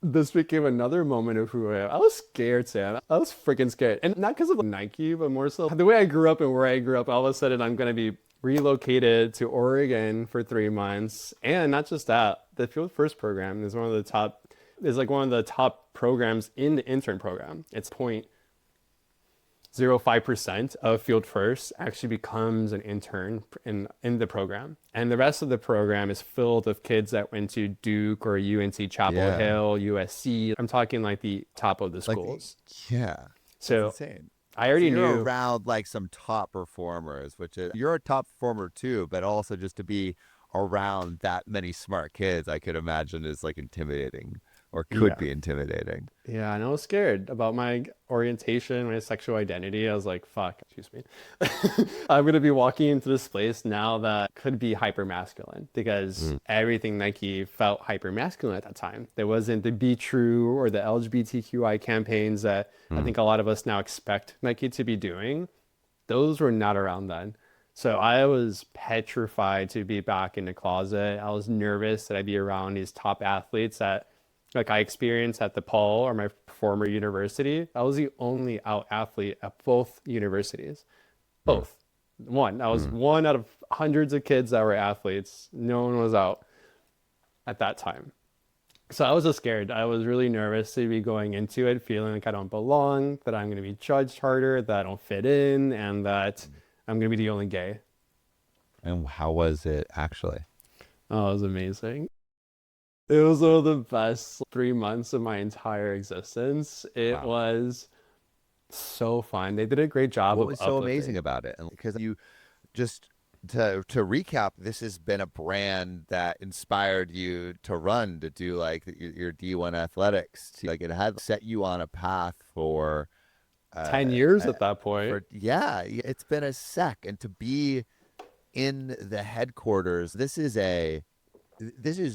this became another moment of who I am. I was scared, Sam. I was freaking scared. And not because of Nike, but more so the way I grew up and where I grew up. All of a sudden, I'm going to be relocated to Oregon for 3 months. And not just that, the Field First program is one of the top programs in the intern program. It's 0.05% of Field First actually becomes an intern in the program. And the rest of the program is filled with kids that went to Duke or UNC Chapel Hill, USC. I'm talking like the top of the schools. So insane. I already you're knew around like some top performers, you're a top performer too, but also just to be around that many smart kids, I could imagine is like intimidating or could be intimidating. Yeah, and I was scared about my orientation, my sexual identity. I was like, fuck, excuse me. I'm going to be walking into this place now that could be hyper masculine because everything Nike felt hyper masculine at that time. There wasn't the Be True or the LGBTQI campaigns that I think a lot of us now expect Nike to be doing. Those were not around then. So I was petrified to be back in the closet. I was nervous that I'd be around these top athletes that like I experienced at DePaul or my former university. I was the only out athlete at both universities. Both. One. I was one out of hundreds of kids that were athletes. No one was out at that time. So I was just scared. I was really nervous to be going into it, feeling like I don't belong, that I'm going to be judged harder, that I don't fit in, and that I'm going to be the only gay. And how was it actually? Oh, it was amazing. It was one of the best 3 months of my entire existence. It was so fun. They did a great job. What was so amazing about it? And because you just to recap, this has been a brand that inspired you to run, to do like your D1 athletics. Like it had set you on a path for 10 years at that point. It's been a sec. And to be in the headquarters, this is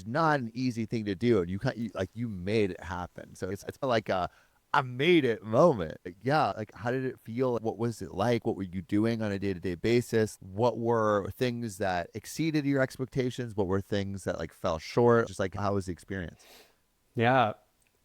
not an easy thing to do, and you made it happen. So it's like a I made it moment. Like how did it feel? What was it like? What were you doing on a day-to-day basis? What were things that exceeded your expectations? What were things that like fell short? Just like how was the experience? Yeah,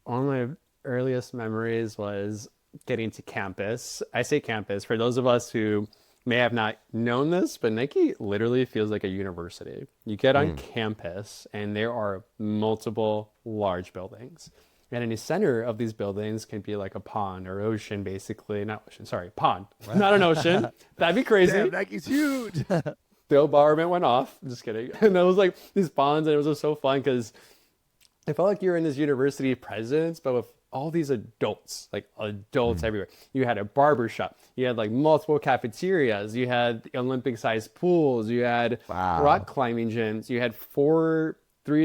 one of my earliest memories was getting to campus. I say campus for those of us who may have not known this, but Nike literally feels like a university. You get on campus and there are multiple large buildings. And in the center of these buildings can be like a pond or ocean, basically. Not ocean, sorry, pond. Not an ocean. That'd be crazy. Damn, Nike's huge. The bombardment went off. Just kidding. And it was like these ponds, and it was just so fun because I felt like you're in this university presence, but with all these adults, like adults everywhere. You had a barber shop. You had like multiple cafeterias. You had Olympic-sized pools. You had rock climbing gyms. You had 3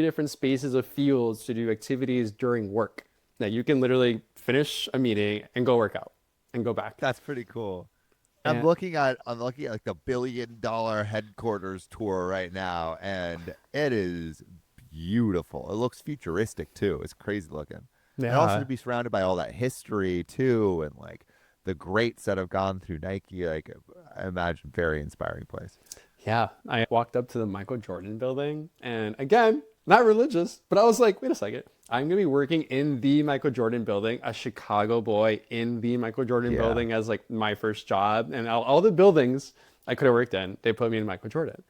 different spaces of fields to do activities during work. Now you can literally finish a meeting and go work out and go back. That's pretty cool. I'm And looking at like the $1 billion headquarters tour right now, and it is beautiful. It looks futuristic too. It's crazy looking. And also yeah, to be surrounded by all that history too, and like the greats that have gone through Nike, like I imagine very inspiring place. yeah. I walked up to the Michael Jordan building, and again, not religious, but I was like, wait a second. I'm gonna be working in the Michael Jordan building, a Chicago boy in the Michael Jordan Yeah. building as like my first job, and all the buildings I could have worked in, they put me in Michael Jordan.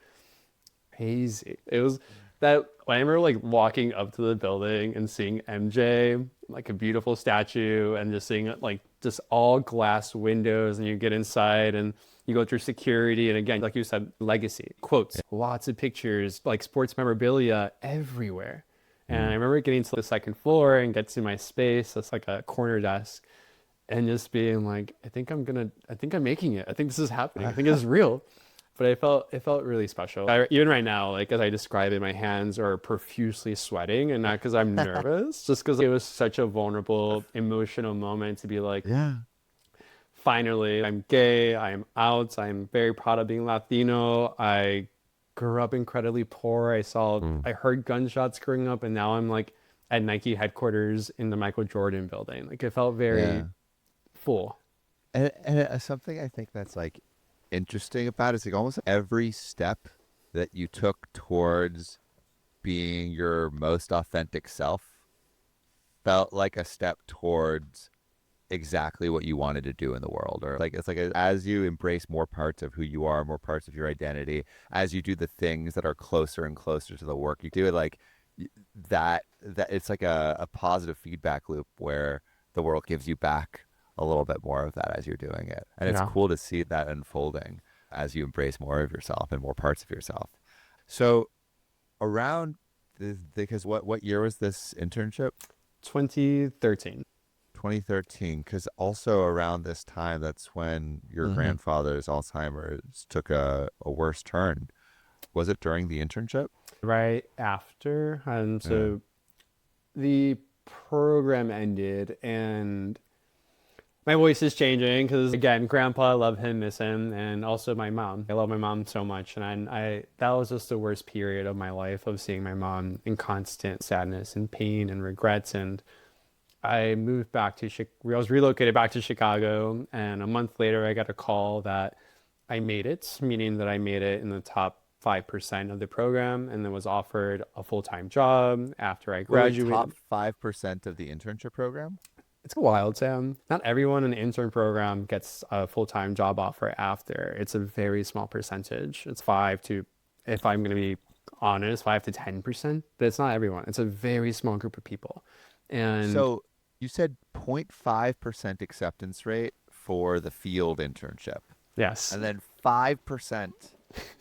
Crazy. It was that I remember like walking up to the building and seeing MJ, like a beautiful statue, and just seeing it like just all glass windows, and you get inside and you go through security, and again, like you said, legacy quotes, lots of pictures, like sports memorabilia everywhere. And I remember getting to the second floor and get to my space. That's like a corner desk, and just being like, I think I'm making it. I think this is happening. I think it's real. But it felt really special. Even right now, like as I describe it, my hands are profusely sweating, and not because I'm nervous, just because it was such a vulnerable, emotional moment to be like, Yeah. finally, I'm gay, I'm out, I'm very proud of being Latino. I grew up incredibly poor. I heard gunshots growing up, and now I'm like at Nike headquarters in the Michael Jordan building. Like it felt Yeah. very full. And something I think that's like interesting about it is like almost every step that you took towards being your most authentic self felt like a step towards exactly what you wanted to do in the world. Or like it's like as you embrace more parts of who you are, more parts of your identity, as you do the things that are closer and closer to the work you do, it like that it's like a positive feedback loop where the world gives you back a little bit more of that as you're doing it. And it's Yeah. cool to see that unfolding as you embrace more of yourself and more parts of yourself. So around because what year was this internship? 2013. 2013, because also around this time, that's when your grandfather's Alzheimer's took a worse turn. Was it during the internship? Right after. And Yeah. so the program ended, and my voice is changing because, again, grandpa, I love him, miss him, and also my mom. I love my mom so much. And I that was just the worst period of my life, of seeing my mom in constant sadness and pain and regrets. And I moved back to I was relocated back to Chicago, and a month later, I got a call that I made it, meaning that I made it in the top 5% of the program, and then was offered a full-time job after I Wait, top graduated. 5% of the internship program? It's wild, Sam. Not everyone in the intern program gets a full-time job offer after. It's a very small percentage. It's five to, if I'm going to be honest, 5 to 10%, but it's not everyone. It's a very small group of people. And So you said 0.5% acceptance rate for the field internship, yes, and then 5%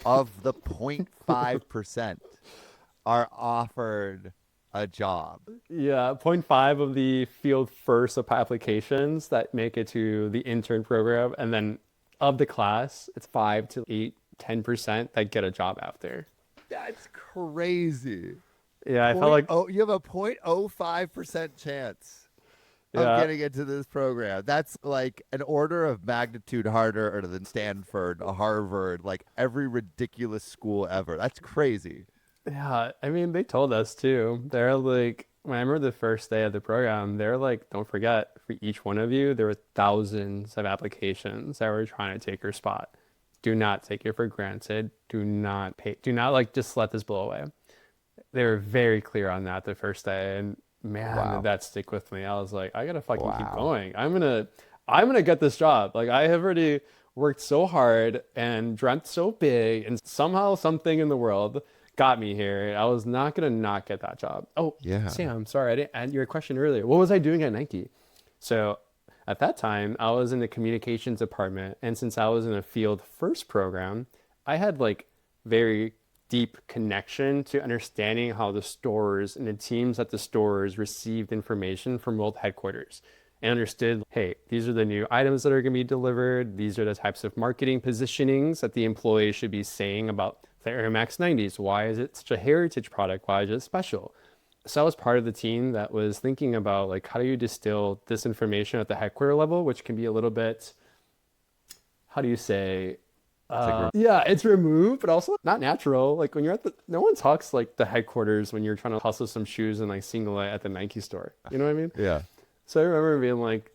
of the 0.5% are offered a job. yeah, zero point 0.5 of the field first of applications that make it to the intern program, and then of the class, it's 5 to 8, 10% that get a job after. That's crazy. Yeah, I felt Point like, oh, you have a 0.05% chance of yeah, getting into this program. That's like an order of magnitude harder than Stanford, Harvard, like every ridiculous school ever. That's crazy. yeah. I mean, they told us too. They're like, when I remember the first day of the program, they're like, don't forget, for each one of you, there were thousands of applications that were trying to take your spot. Do not take it for granted. Do not pay. Do not like just let this blow away. They were very clear on that the first day, and man, did Wow. that stick with me. I was like, I gotta fucking keep Wow. going. I'm gonna get this job. Like I have already worked so hard and dreamt so big, and somehow something in the world got me here. I was not gonna not get that job. Oh, Yeah. Sam, sorry, I didn't answer your question earlier. What was I doing at Nike? So at that time, I was in the communications department, and since I was in a field first program, I had like very deep connection to understanding how the stores and the teams at the stores received information from world headquarters, and understood, hey, these are the new items that are going to be delivered. These are the types of marketing positionings that the employees should be saying about the Air Max 90s. Why is it such a heritage product? Why is it special? So I was part of the team that was thinking about like, how do you distill this information at the headquarter level, which can be a little bit, how do you say, like yeah, it's removed, but also not natural. Like when you're at no one talks like the headquarters when you're trying to hustle some shoes and like single it at the Nike store. You know what I mean? Yeah. So I remember being like,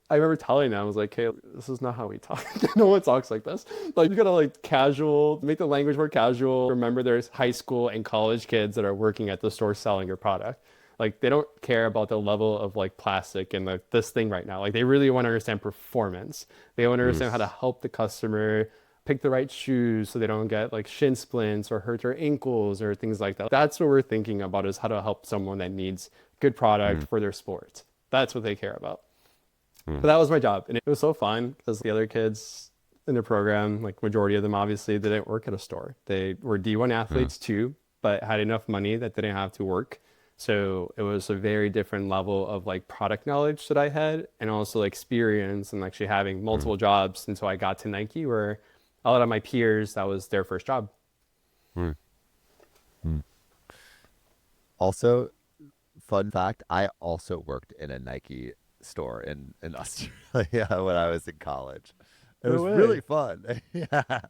I remember telling them, I was like, hey, this is not how we talk. No one talks like this. Like, you gotta like casual, make the language more casual. Remember, there's high school and college kids that are working at the store selling your product. Like, they don't care about the level of like plastic and like this thing right now. Like, they really want to understand performance. They want to understand how to help the customer pick the right shoes so they don't get like shin splints or hurt their ankles or things like that. That's what we're thinking about, is how to help someone that needs good product for their sport. That's what they care about. But that was my job, and it was so fun because the other kids in the program, like majority of them obviously didn't work at a store. They were D1 athletes too, but had enough money that they didn't have to work. So it was a very different level of like product knowledge that I had, and also experience and actually having multiple jobs until I got to Nike, where a lot of my peers, that was their first job. Also, fun fact, I also worked in a Nike store in Australia when I was in college. It was way. really fun. Yeah.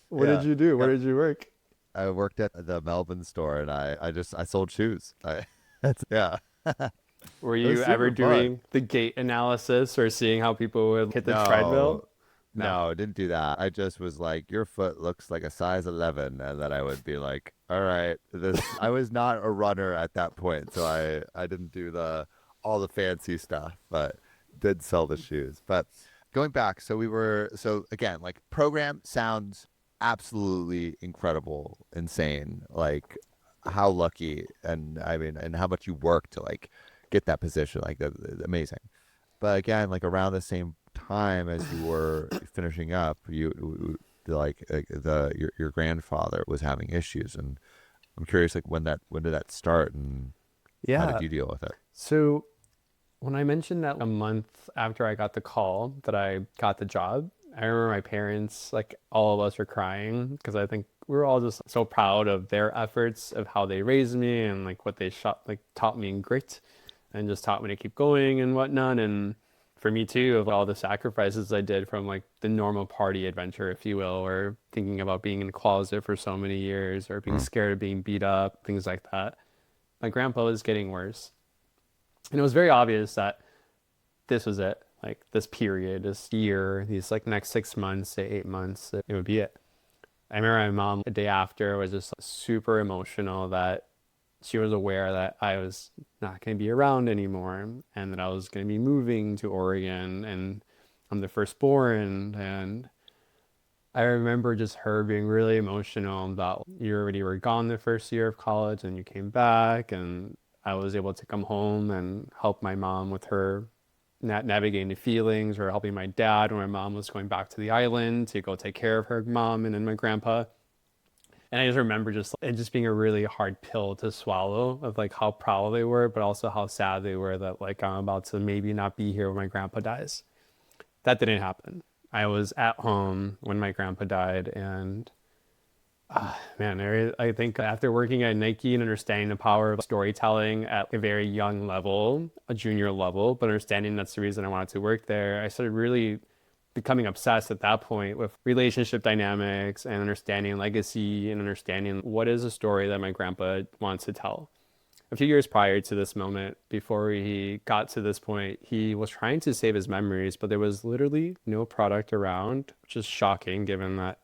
What did you do? Where did you work? I worked at the Melbourne store, and I sold shoes. Yeah. Were It was you ever super doing the gait analysis or seeing how people would hit the treadmill? No, I didn't do that. I just was like, your foot looks like a size 11. And then I would be like, all right, I was not a runner at that point. So I didn't do all the fancy stuff, but did sell the shoes. But going back, so again, like, program sounds absolutely incredible, insane. Like, how lucky, and I mean, and how much you work to like get that position, like amazing. But again, like around the same time as you were finishing up, your grandfather was having issues, and I'm curious, like, when did that start, and how did you deal with it? So when I mentioned that a month after I got the call that I got the job, I remember my parents, like all of us, were crying because I think we were all just so proud of their efforts, of how they raised me and like what they taught me in grit and just taught me to keep going and whatnot. And for me too, of all the sacrifices I did, from like the normal party adventure, if you will, or thinking about being in the closet for so many years, or being scared of being beat up, things like that. My grandpa was getting worse. And it was very obvious that this was it. Like this period, this year, these like next 6 months to 8 months, it would be it. I remember my mom the day after was just super emotional that she was aware that I was not going to be around anymore, and that I was going to be moving to Oregon, and I'm the firstborn. And I remember just her being really emotional about, you already were gone the first year of college and you came back, and I was able to come home and help my mom with her navigating the feelings, or helping my dad when my mom was going back to the island to go take care of her mom and then my grandpa. And I just remember it just being a really hard pill to swallow, of like how proud they were, but also how sad they were that like I'm about to maybe not be here when my grandpa dies. That didn't happen. I was at home when my grandpa died, and man, I think after working at Nike and understanding the power of storytelling at a very young level, a junior level, but understanding that's the reason I wanted to work there, I started really becoming obsessed at that point with relationship dynamics and understanding legacy and understanding what is a story that my grandpa wants to tell. A few years prior to this moment, before he got to this point, he was trying to save his memories, but there was literally no product around, which is shocking given that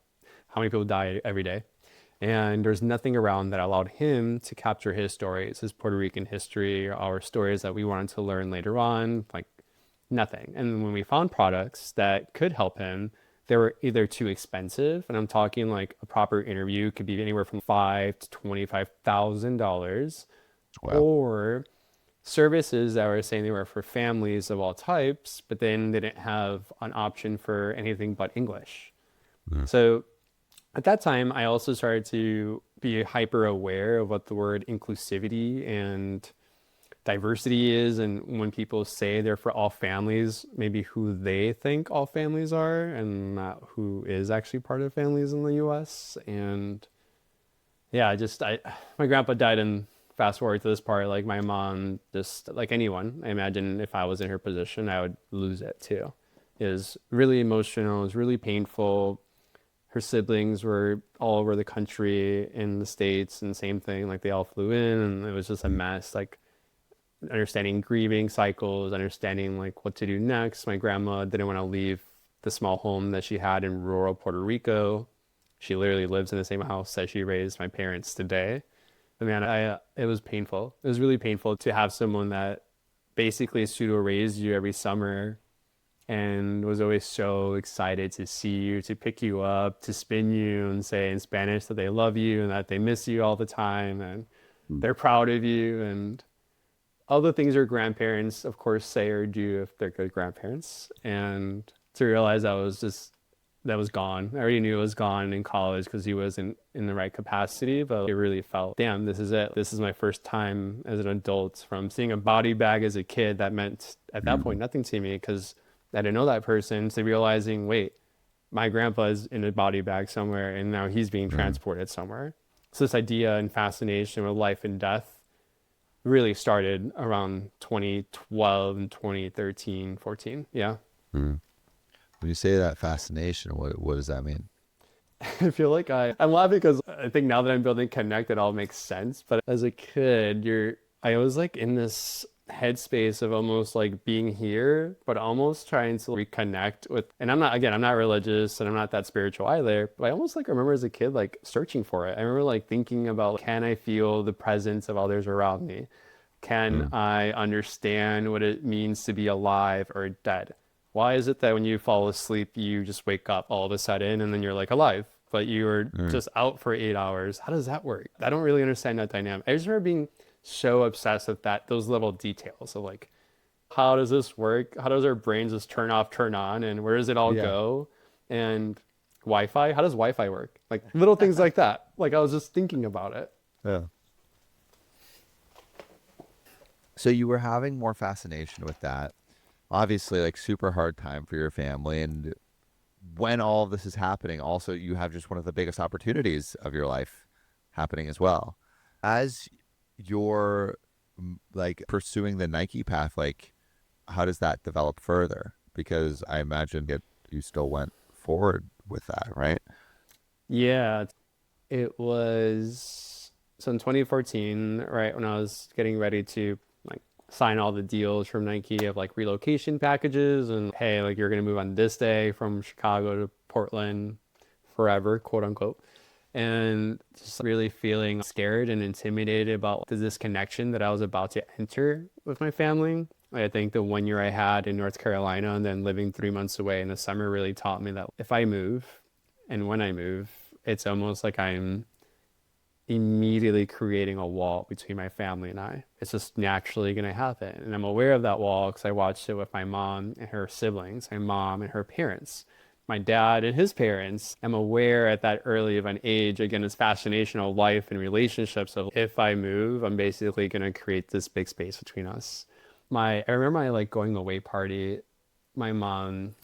how many people die every day. And there's nothing around that allowed him to capture his stories, his Puerto Rican history, our stories that we wanted to learn later on, like nothing. And when we found products that could help him, they were either too expensive, and I'm talking like a proper interview could be anywhere from $5,000 to $25,000, or services that were saying they were for families of all types, but then they didn't have an option for anything but English. So at that time, I also started to be hyper aware of what the word inclusivity and diversity is, and when people say they're for all families, maybe who they think all families are and not who is actually part of families in the US. And yeah, my grandpa died, and fast forward to this part, like my mom, just like anyone, I imagine if I was in her position, I would lose it too. is really emotional. It was really painful. Her siblings were all over the country in the States, and same thing, like they all flew in, and it was just a mess. Like understanding grieving cycles, understanding like what to do next. My grandma didn't want to leave the small home that she had in rural Puerto Rico. She literally lives in the same house that she raised my parents today. But man, it was painful. It was really painful to have someone that basically pseudo raised you every summer and was always so excited to see you, to pick you up, to spin you and say in Spanish that they love you and that they miss you all the time and they're proud of you, and all the things your grandparents, of course, say or do if they're good grandparents. And to realize that was gone. I already knew it was gone in college because he wasn't in the right capacity, but it really felt, damn, this is it. This is my first time as an adult, from seeing a body bag as a kid that meant at that point nothing to me because I didn't know that person, to realizing, wait, my grandpa's in a body bag somewhere and now he's being transported somewhere. So this idea and fascination with life and death really started around 2012 and 2013, 14. Yeah. When you say that fascination, what does that mean? I feel like I'm laughing because I think now that I'm building Kinnect, it all makes sense. But as a kid, I was like in this headspace of almost like being here, but almost trying to reconnect with, and I'm not religious and I'm not that spiritual either, but I almost like remember as a kid, like searching for it. I remember like thinking about, can I feel the presence of others around me? Can I understand what it means to be alive or dead? Why is it that when you fall asleep, you just wake up all of a sudden and then you're like alive, but you were just out for 8 hours? How does that work? I don't really understand that dynamic. I just remember being so obsessed with those little details of like, how does this work? How does our brains just turn off, turn on, and where does it all go? And Wi-Fi, how does Wi-Fi work? Like little things like that. Like I was just thinking about it. Yeah. So you were having more fascination with that. Obviously, like super hard time for your family. And when all of this is happening, also you have just one of the biggest opportunities of your life happening as well. As you're like pursuing the Nike path, like how does that develop further? Because I imagine that you still went forward with that, right? Yeah, it was so in 2014, right when I was getting ready to like sign all the deals from Nike of like relocation packages and hey, like you're gonna move on this day from Chicago to Portland forever, quote unquote. And just really feeling scared and intimidated about this connection that I was about to enter with my family. I think the 1 year I had in North Carolina and then living 3 months away in the summer really taught me that if I move and when I move, it's almost like I'm immediately creating a wall between my family and I. It's just naturally going to happen. And I'm aware of that wall because I watched it with my mom and her siblings, my mom and her parents, my dad and his parents. I'm aware at that early of an age, again, this fascination of life and relationships of if I move, I'm basically going to create this big space between us. I remember my like going away party, my mom,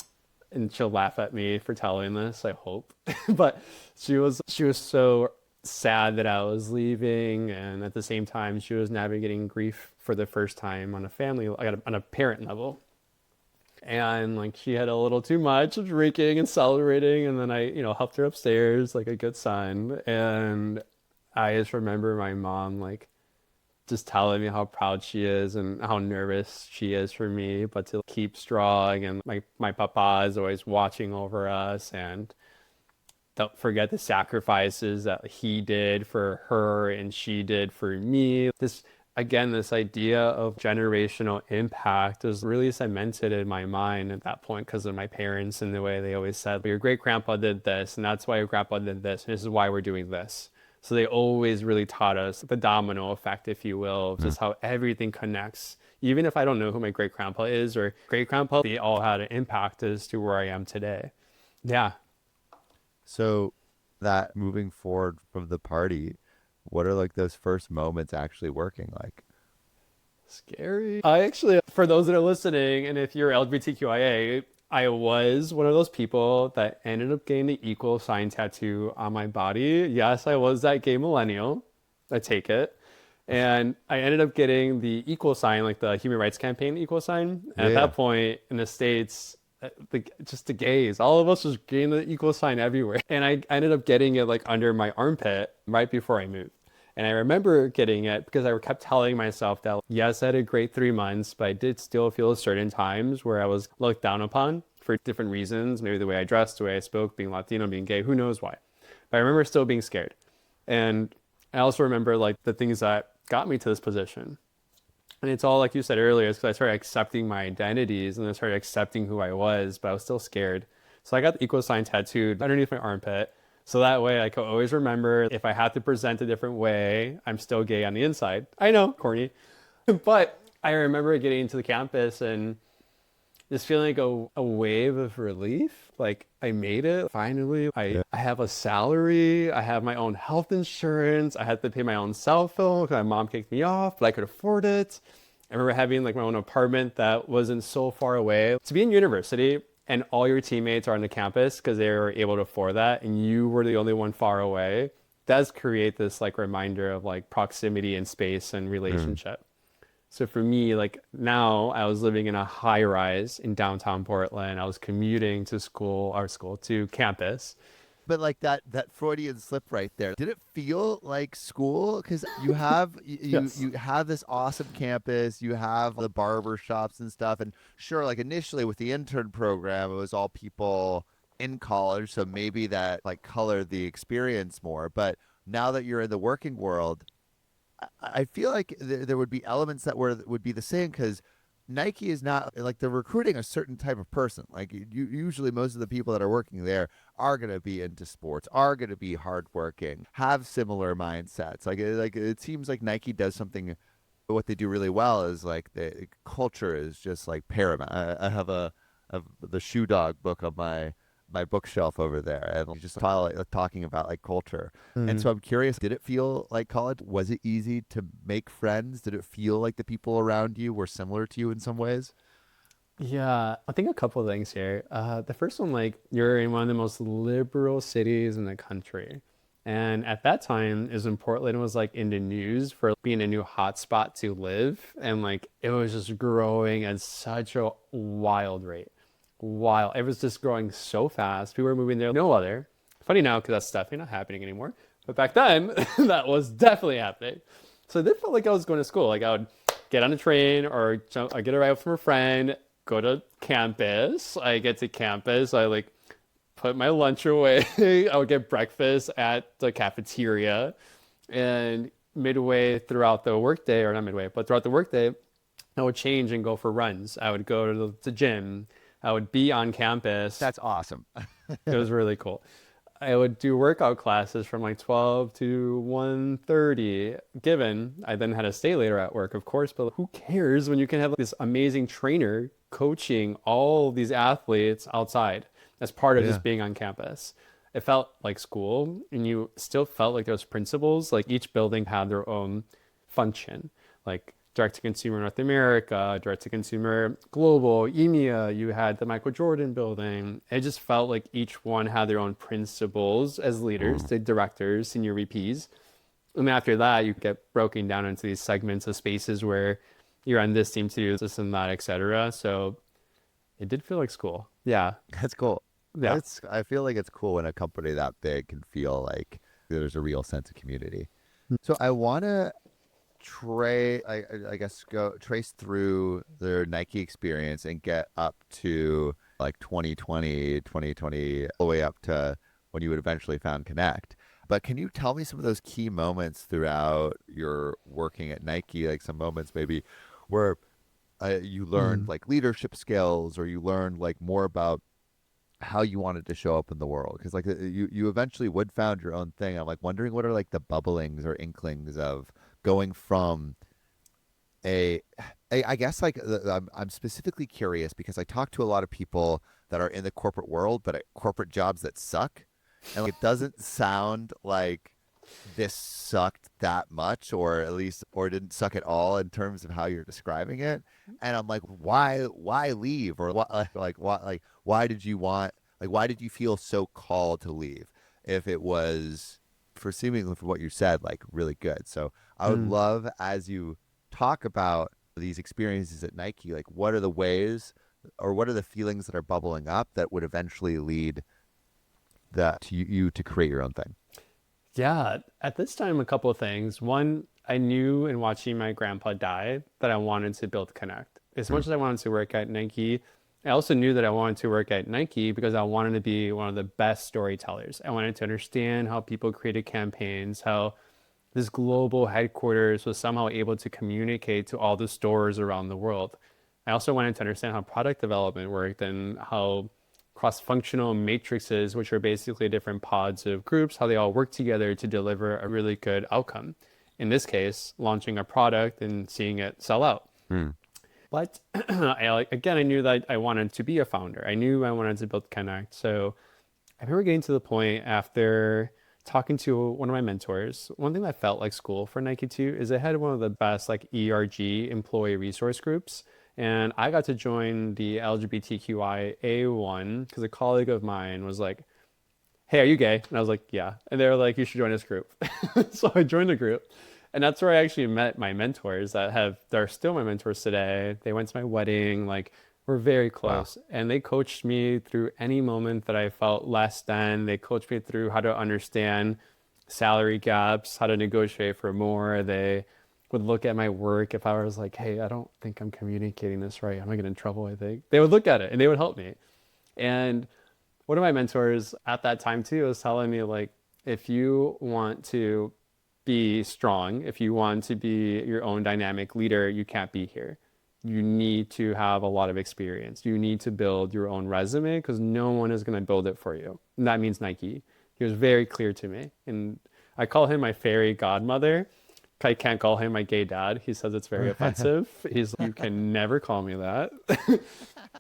and she'll laugh at me for telling this, I hope, but she was so sad that I was leaving, and at the same time she was navigating grief for the first time on a family, like on a parent level. And like she had a little too much of drinking and celebrating, and then I helped her upstairs like a good son. And I just remember my mom like just telling me how proud she is and how nervous she is for me, but to keep strong. And my papa is always watching over us, and don't forget the sacrifices that he did for her and she did for me. This idea of generational impact is really cemented in my mind at that point because of my parents and the way they always said, your great grandpa did this, and that's why your grandpa did this, and this is why we're doing this. So they always really taught us the domino effect, if you will, of just how everything connects. Even if I don't know who my great grandpa is or great grandpa, they all had an impact as to where I am today. Yeah. So that moving forward from the party, what are like those first moments actually working like? Scary. I actually, for those that are listening, and if you're LGBTQIA, I was one of those people that ended up getting the equal sign tattoo on my body. Yes, I was that gay millennial. I take it. And I ended up getting the equal sign, like the Human Rights Campaign equal sign. And at that point in the States, just the gays. All of us was getting the equal sign everywhere. And I ended up getting it like under my armpit right before I moved. And I remember getting it because I kept telling myself that, yes, I had a great 3 months, but I did still feel certain times where I was looked down upon for different reasons. Maybe the way I dressed, the way I spoke, being Latino, being gay, who knows why. But I remember still being scared. And I also remember like the things that got me to this position. And it's all like you said earlier, it's because I started accepting my identities and I started accepting who I was, but I was still scared. So I got the equal sign tattooed underneath my armpit. So that way I could always remember if I had to present a different way, I'm still gay on the inside. I know, corny. But I remember getting to the campus and just feeling like a wave of relief. Like I made it finally. I have a salary. I have my own health insurance. I had to pay my own cell phone because my mom kicked me off, but I could afford it. I remember having like my own apartment that wasn't so far away. To be in university and all your teammates are on the campus because they were able to afford that and you were the only one far away, does create this like reminder of like proximity and space and relationship. So for me, like now I was living in a high rise in downtown Portland. I was commuting to school, our school, to campus. But like that Freudian slip right there, did it feel like school? Because you have Yes. you have this awesome campus, you have the barber shops and stuff, and sure, like initially with the intern program, it was all people in college, so maybe that like colored the experience more. But now that you're in the working world, I feel like there would be elements that would be the same because Nike is not like they're recruiting a certain type of person. Like usually most of the people that are working there are going to be into sports, are going to be hardworking, have similar mindsets. Like it seems like Nike does something. What they do really well is like the culture is just like paramount. I have the Shoe Dog book on my bookshelf over there and just talking about like culture. And so I'm curious, did it feel like college? Was it easy to make friends? Did it feel like the people around you were similar to you in some ways? Yeah, I think a couple of things here. The first one, like you're in one of the most liberal cities in the country. And at that time, is in Portland was like in the news for being a new hotspot to live. And like it was just growing at such a wild rate. Wild. It was just growing so fast. People were moving there. No other. Funny now because that's definitely not happening anymore. But back then, that was definitely happening. So it did feel like I was going to school. Like I would get on a train or jump, I get a ride from a friend, go to campus. I get to campus. I like put my lunch away. I would get breakfast at the cafeteria. And midway throughout the workday, or not midway, but throughout the workday, I would change and go for runs. I would go to the gym. I would be on campus. That's awesome. It was really cool. I would do workout classes from like 12 to 1:30. Given I then had to stay later at work, of course, but who cares when you can have this amazing trainer coaching all these athletes outside as part of just being on campus. It felt like school and you still felt like those principles, like each building had their own function. Like direct to consumer North America, direct to consumer global, EMEA, you had the Michael Jordan building. It just felt like each one had their own principles as leaders, the directors, senior VPs. And after that, you get broken down into these segments of spaces where you're on this team to do this and that, etc. So it did feel like school. Yeah. That's cool. Yeah. I feel like it's cool when a company that big can feel like there's a real sense of community. So I want to I guess go trace through their Nike experience and get up to like 2020 all the way up to when you would eventually found Kinnect. But can you tell me some of those key moments throughout your working at Nike, like some moments maybe where you learned like leadership skills or you learned like more about how you wanted to show up in the world? Because like you eventually would found your own thing. I'm like wondering what are like the bubblings or inklings of going from I guess like I'm specifically curious because I talk to a lot of people that are in the corporate world, but at corporate jobs that suck, and like, it doesn't sound like this sucked that much, or at least, or didn't suck at all in terms of how you're describing it. And I'm like, why leave, or what, why did you want, like, why did you feel so called to leave if it was, for seemingly from what you said, like really good. So I would love, as you talk about these experiences at Nike, like what are the ways or what are the feelings that are bubbling up that would eventually lead to you to create your own thing? Yeah, at this time, a couple of things. One, I knew in watching my grandpa die that I wanted to build Kinnect. As much as I wanted to work at Nike, I also knew that I wanted to work at Nike because I wanted to be one of the best storytellers. I wanted to understand how people created campaigns, how this global headquarters was somehow able to communicate to all the stores around the world. I also wanted to understand how product development worked and how cross-functional matrices, which are basically different pods of groups, how they all work together to deliver a really good outcome. In this case, launching a product and seeing it sell out. But again, I knew that I wanted to be a founder. I knew I wanted to build Kinnect. So I remember getting to the point after talking to one of my mentors. One thing that felt like school for Nike too is it had one of the best like ERG, employee resource groups. And I got to join the LGBTQIA one because a colleague of mine was like, "Hey, are you gay?" And I was like, "Yeah." And they were like, "You should join this group." So I joined the group. And that's where I actually met my mentors that are still my mentors today. They went to my wedding, like we're very close. Wow. And they coached me through any moment that I felt less than. They coached me through how to understand salary gaps, how to negotiate for more. They would look at my work if I was like, "Hey, I don't think I'm communicating this right. I'm gonna get in trouble, I think." They would look at it and they would help me. And one of my mentors at that time too was telling me like, if you want to be strong, if you want to be your own dynamic leader, you can't be here. You need to have a lot of experience. You need to build your own resume because no one is going to build it for you. And that means Nike. He was very clear to me. And I call him my fairy godmother. I can't call him my gay dad. He says it's very offensive. He's like, "You can never call me that."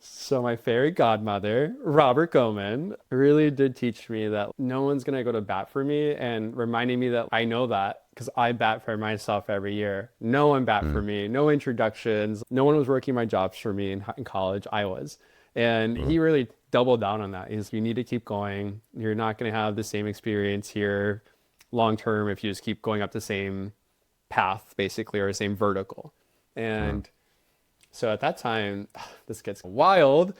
So my fairy godmother, Robert Goman, really did teach me that no one's going to go to bat for me and reminding me that I know that because I bat for myself every year. No one bat for me, no introductions. No one was working my jobs for me in college. I was. And he really doubled down on that. Is you need to keep going. You're not going to have the same experience here long term if you just keep going up the same path, basically, or the same vertical. And so at that time, this gets wild.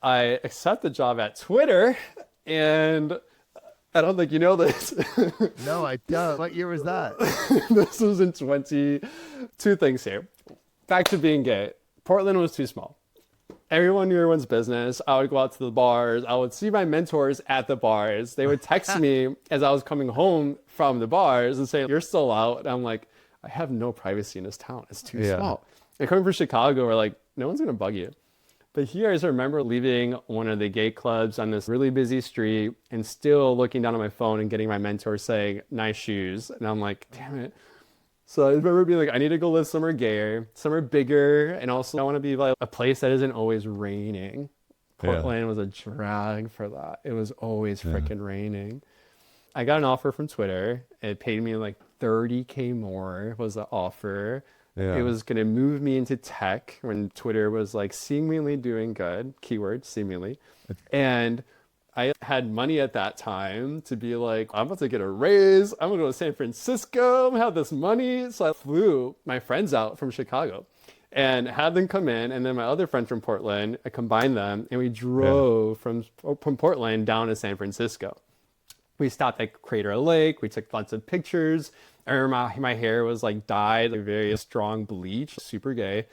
I accept the job at Twitter, and I don't think you know this. No, I don't. What year was that? This was in 22 things here. Back to being gay. Portland was too small. Everyone knew everyone's business. I would go out to the bars. I would see my mentors at the bars. They would text me as I was coming home from the bars and say, "You're still out." And I'm like, I have no privacy in this town. It's too small. And coming from Chicago, we're like, no one's going to bug you. But here, I just remember leaving one of the gay clubs on this really busy street and still looking down at my phone and getting my mentor saying, "Nice shoes." And I'm like, damn it. So I remember being like, I need to go live somewhere gayer, somewhere bigger. And also I want to be like a place that isn't always raining. Portland was a drag for that. It was always freaking raining. I got an offer from Twitter. It paid me like $30K more was the offer. It was going to move me into tech when Twitter was like seemingly doing good, keyword seemingly. And I had money at that time to be like, I'm about to get a raise. I'm going to go to San Francisco. I'm going to have this money. So I flew my friends out from Chicago and had them come in. And then my other friend from Portland, I combined them and we drove from Portland down to San Francisco. We stopped at Crater Lake. We took lots of pictures. I remember my hair was like dyed, like very strong bleach, super gay.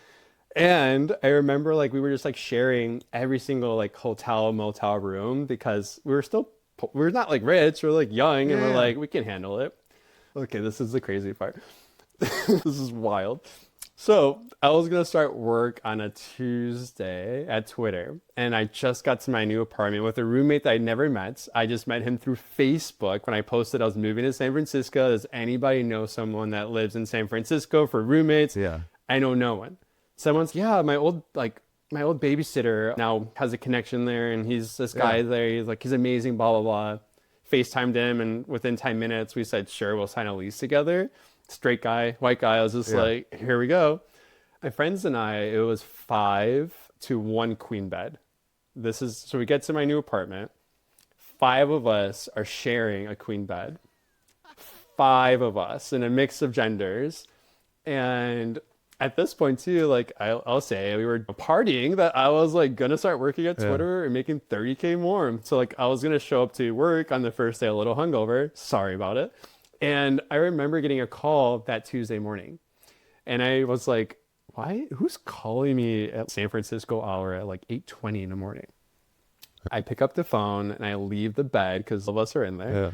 And I remember like we were just like sharing every single like hotel, motel room because we're not like rich, we're like young and we're like, we can handle it. Okay, this is the crazy part. This is wild. So I was going to start work on a Tuesday at Twitter. And I just got to my new apartment with a roommate that I never met. I just met him through Facebook when I posted I was moving to San Francisco. Does anybody know someone that lives in San Francisco for roommates? I know no one. Someone's, my old babysitter now has a connection there. And he's this guy there. He's amazing, blah, blah, blah. FaceTimed him. And within 10 minutes, we said, sure, we'll sign a lease together. Straight guy, white guy. I was just like, here we go. My friends and I, it was 5 to 1 queen bed. So we get to my new apartment. 5 of us are sharing a queen bed. 5 of us in a mix of genders. And at this point too, like I'll say we were partying that I was like gonna start working at Twitter and making 30K more. So like I was gonna show up to work on the first day a little hungover. Sorry about it. And I remember getting a call that Tuesday morning. And I was like, why? Who's calling me at San Francisco hour at like 8:20 in the morning? I pick up the phone and I leave the bed because all of us are in there. Yeah.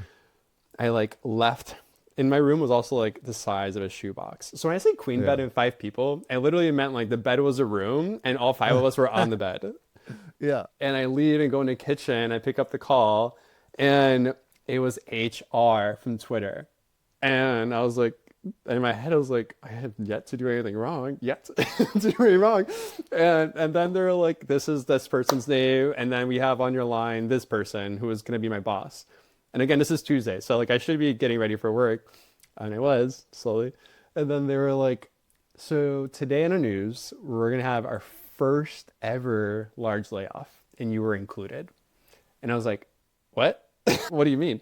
I like left. And my room was also like the size of a shoebox. So when I say queen bed and 5 people, I literally meant like the bed was a room and all 5 of us were on the bed. Yeah. And I leave and go in the kitchen. I pick up the call and it was HR from Twitter. And I was like, in my head, I was like, I have yet to do anything wrong. Yet to do anything wrong. And then they're like, this is this person's name. And then we have on your line this person who is going to be my boss. And again, this is Tuesday. So like I should be getting ready for work. And I was slowly. And then they were like, so today in the news, we're going to have our first ever large layoff. And you were included. And I was like, what? What do you mean?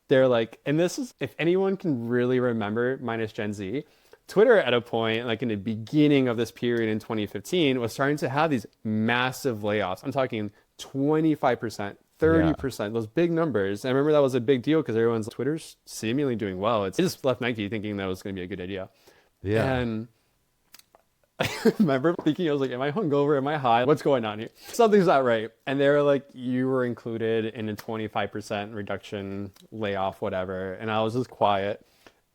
They're like, and this is, if anyone can really remember, minus Gen Z, Twitter at a point, like in the beginning of this period in 2015, was starting to have these massive layoffs. I'm talking 25%, 30%, those big numbers. And I remember that was a big deal because everyone's Twitter's seemingly doing well. I just left Nike thinking that was going to be a good idea. Yeah. And I remember thinking, I was like, am I hungover? Am I high? What's going on here? Something's not right. And they were like, you were included in a 25% reduction, layoff, whatever. And I was just quiet.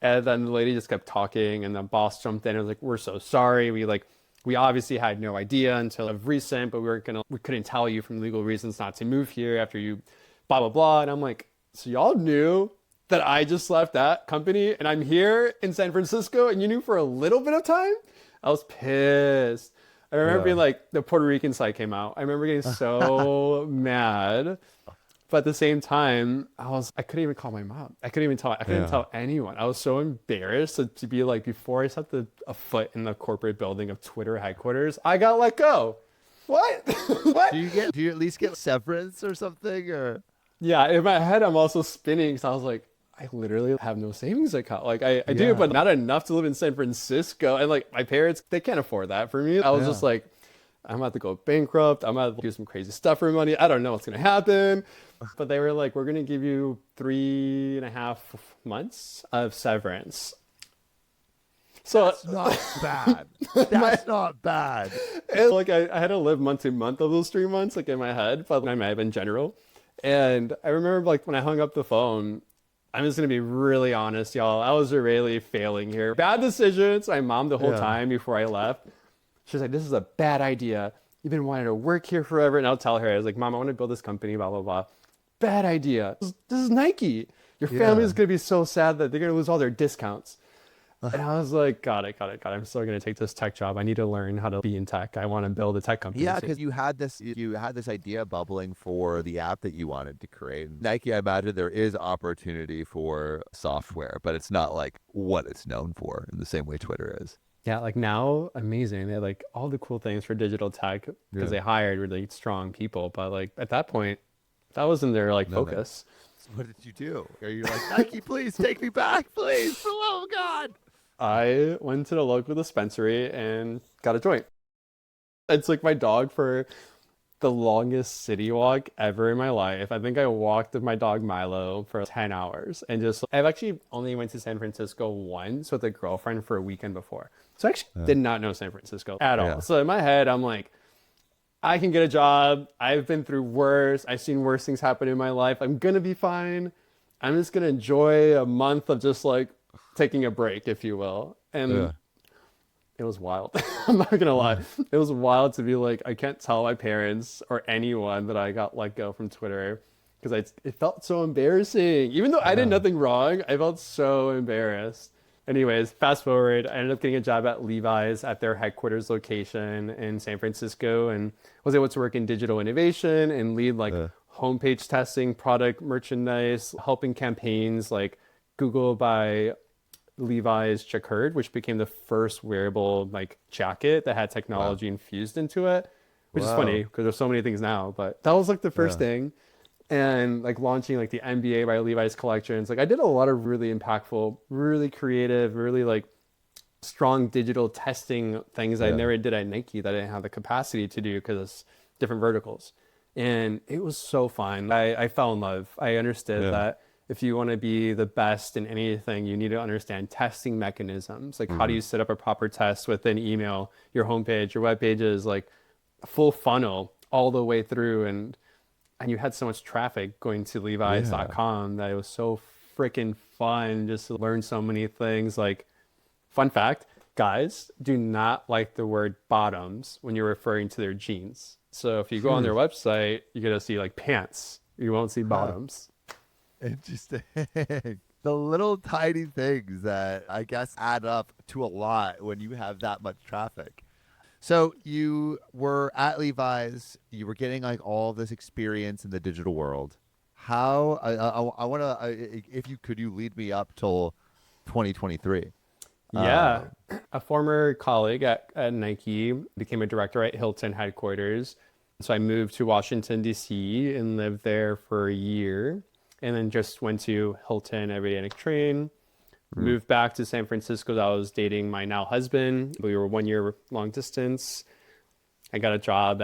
And then the lady just kept talking and the boss jumped in and was like, we're so sorry. We obviously had no idea until of recent, but we couldn't tell you from legal reasons not to move here after you blah, blah, blah. And I'm like, so y'all knew that I just left that company and I'm here in San Francisco and you knew for a little bit of time? I was pissed. I remember being like, the Puerto Rican side came out. I remember getting so mad. But at the same time, I couldn't even call my mom. I couldn't tell anyone. I was so embarrassed to be like, before I set a foot in the corporate building of Twitter headquarters, I got let go. What? What? Do you at least get severance or something? Or yeah, in my head, I'm also spinning. So I was like, I literally have no savings account. Like I do, but not enough to live in San Francisco. And like my parents, they can't afford that for me. I was just like, I'm about to go bankrupt. I'm about to do some crazy stuff for money. I don't know what's going to happen. But they were like, we're going to give you 3.5 months of severance. So that's not bad. That's not bad. And like I had to live month to month of those 3 months, like in my head, but I may have in general. And I remember like when I hung up the phone, I'm just going to be really honest, y'all. I was really failing here. Bad decisions. My mom the whole time before I left, she's like, this is a bad idea. You've been wanting to work here forever. And I'll tell her, I was like, Mom, I want to build this company, blah, blah, blah. Bad idea. This is Nike. Your family is going to be so sad that they're going to lose all their discounts. And I was like, got it. I'm still going to take this tech job. I need to learn how to be in tech. I want to build a tech company. Yeah, because you had this idea bubbling for the app that you wanted to create. Nike, I imagine there is opportunity for software, but it's not like what it's known for in the same way Twitter is. Yeah, like now, amazing. They had like all the cool things for digital tech because they hired really strong people. But like at that point, that wasn't their like focus. So what did you do? Are you like, Nike, please take me back, please, for the love of God? I went to the local dispensary and got a joint. It's like my dog for the longest city walk ever in my life. I think I walked with my dog Milo for 10 hours and I've actually only went to San Francisco once with a girlfriend for a weekend before. So I actually did not know San Francisco at all. So in my head, I'm like, I can get a job. I've been through worse. I've seen worse things happen in my life. I'm going to be fine. I'm just going to enjoy a month of just like taking a break, if you will. And it was wild. I'm not going to lie. It was wild to be like, I can't tell my parents or anyone that I got let go from Twitter because it felt so embarrassing. Even though I did nothing wrong, I felt so embarrassed. Anyways, fast forward, I ended up getting a job at Levi's at their headquarters location in San Francisco and was able to work in digital innovation and lead like homepage testing, product merchandise, helping campaigns like Google by Levi's Jacquard, which became the first wearable like jacket that had technology infused into it, which is funny because there's so many things now, but that was like the first thing. And like launching like the NBA by Levi's collections. Like I did a lot of really impactful, really creative, really like strong digital testing things I Yeah. never did at Nike that I didn't have the capacity to do because it's different verticals. And it was so fun. I fell in love. I understood Yeah. that if you want to be the best in anything, you need to understand testing mechanisms. Like, how do you set up a proper test within email, your homepage, your web pages, like a full funnel all the way through. And you had so much traffic going to levi's.com that it was so freaking fun just to learn so many things. Like, fun fact, guys do not like the word bottoms when you're referring to their jeans. So if you go on their website, you're going to see like pants. You won't see bottoms. Interesting. The little tiny things that I guess add up to a lot when you have that much traffic. So you were at Levi's, you were getting like all this experience in the digital world. How I want to, if you could, you lead me up till 2023. Yeah. A former colleague at Nike became a director at Hilton headquarters. So I moved to Washington, D.C. and lived there for a year. And then just went to Hilton every day on a train. Moved back to San Francisco. I was dating my now husband. We were 1 year long distance. I got a job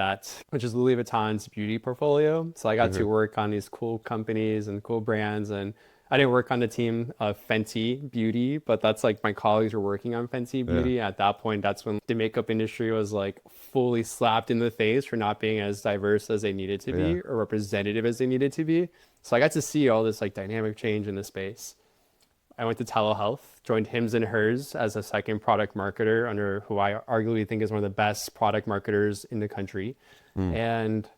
which is Louis Vuitton's beauty portfolio. So I got to work on these cool companies and cool brands. And I didn't work on the team of Fenty Beauty, but that's like my colleagues were working on Fenty Beauty. At that point, that's when the makeup industry was like fully slapped in the face for not being as diverse as they needed to be or representative as they needed to be. So I got to see all this like dynamic change in the space. I went to telehealth, joined Hims and Hers as a second product marketer under who I arguably think is one of the best product marketers in the country, and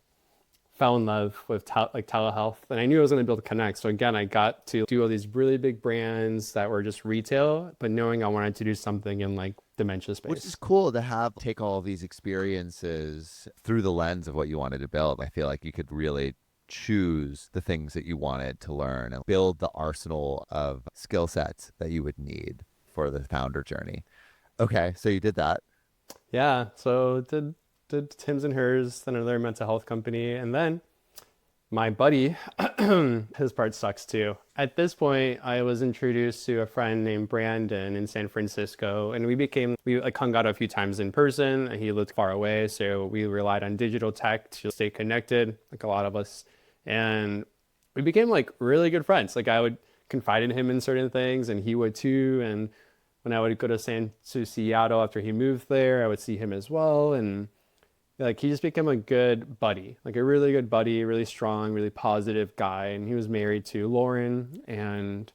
fell in love with telehealth. And I knew I was going to build Kinnect. So again, I got to do all these really big brands that were just retail, but knowing I wanted to do something in like dementia space. Which is cool to take all of these experiences through the lens of what you wanted to build. I feel like you could really choose the things that you wanted to learn and build the arsenal of skill sets that you would need for the founder journey. Okay, so you did that. Yeah, so did Hims and Hers, then another mental health company, and then my buddy, his part sucks too. At this point, I was introduced to a friend named Brandon in San Francisco, and we like hung out a few times in person, and he lived far away, so we relied on digital tech to stay connected, like a lot of us. And we became like really good friends. Like I would confide in him in certain things and he would too. And when I would go to Seattle after he moved there, I would see him as well. And like he just became a good buddy, like a really good buddy, really strong, really positive guy. And he was married to Lauren and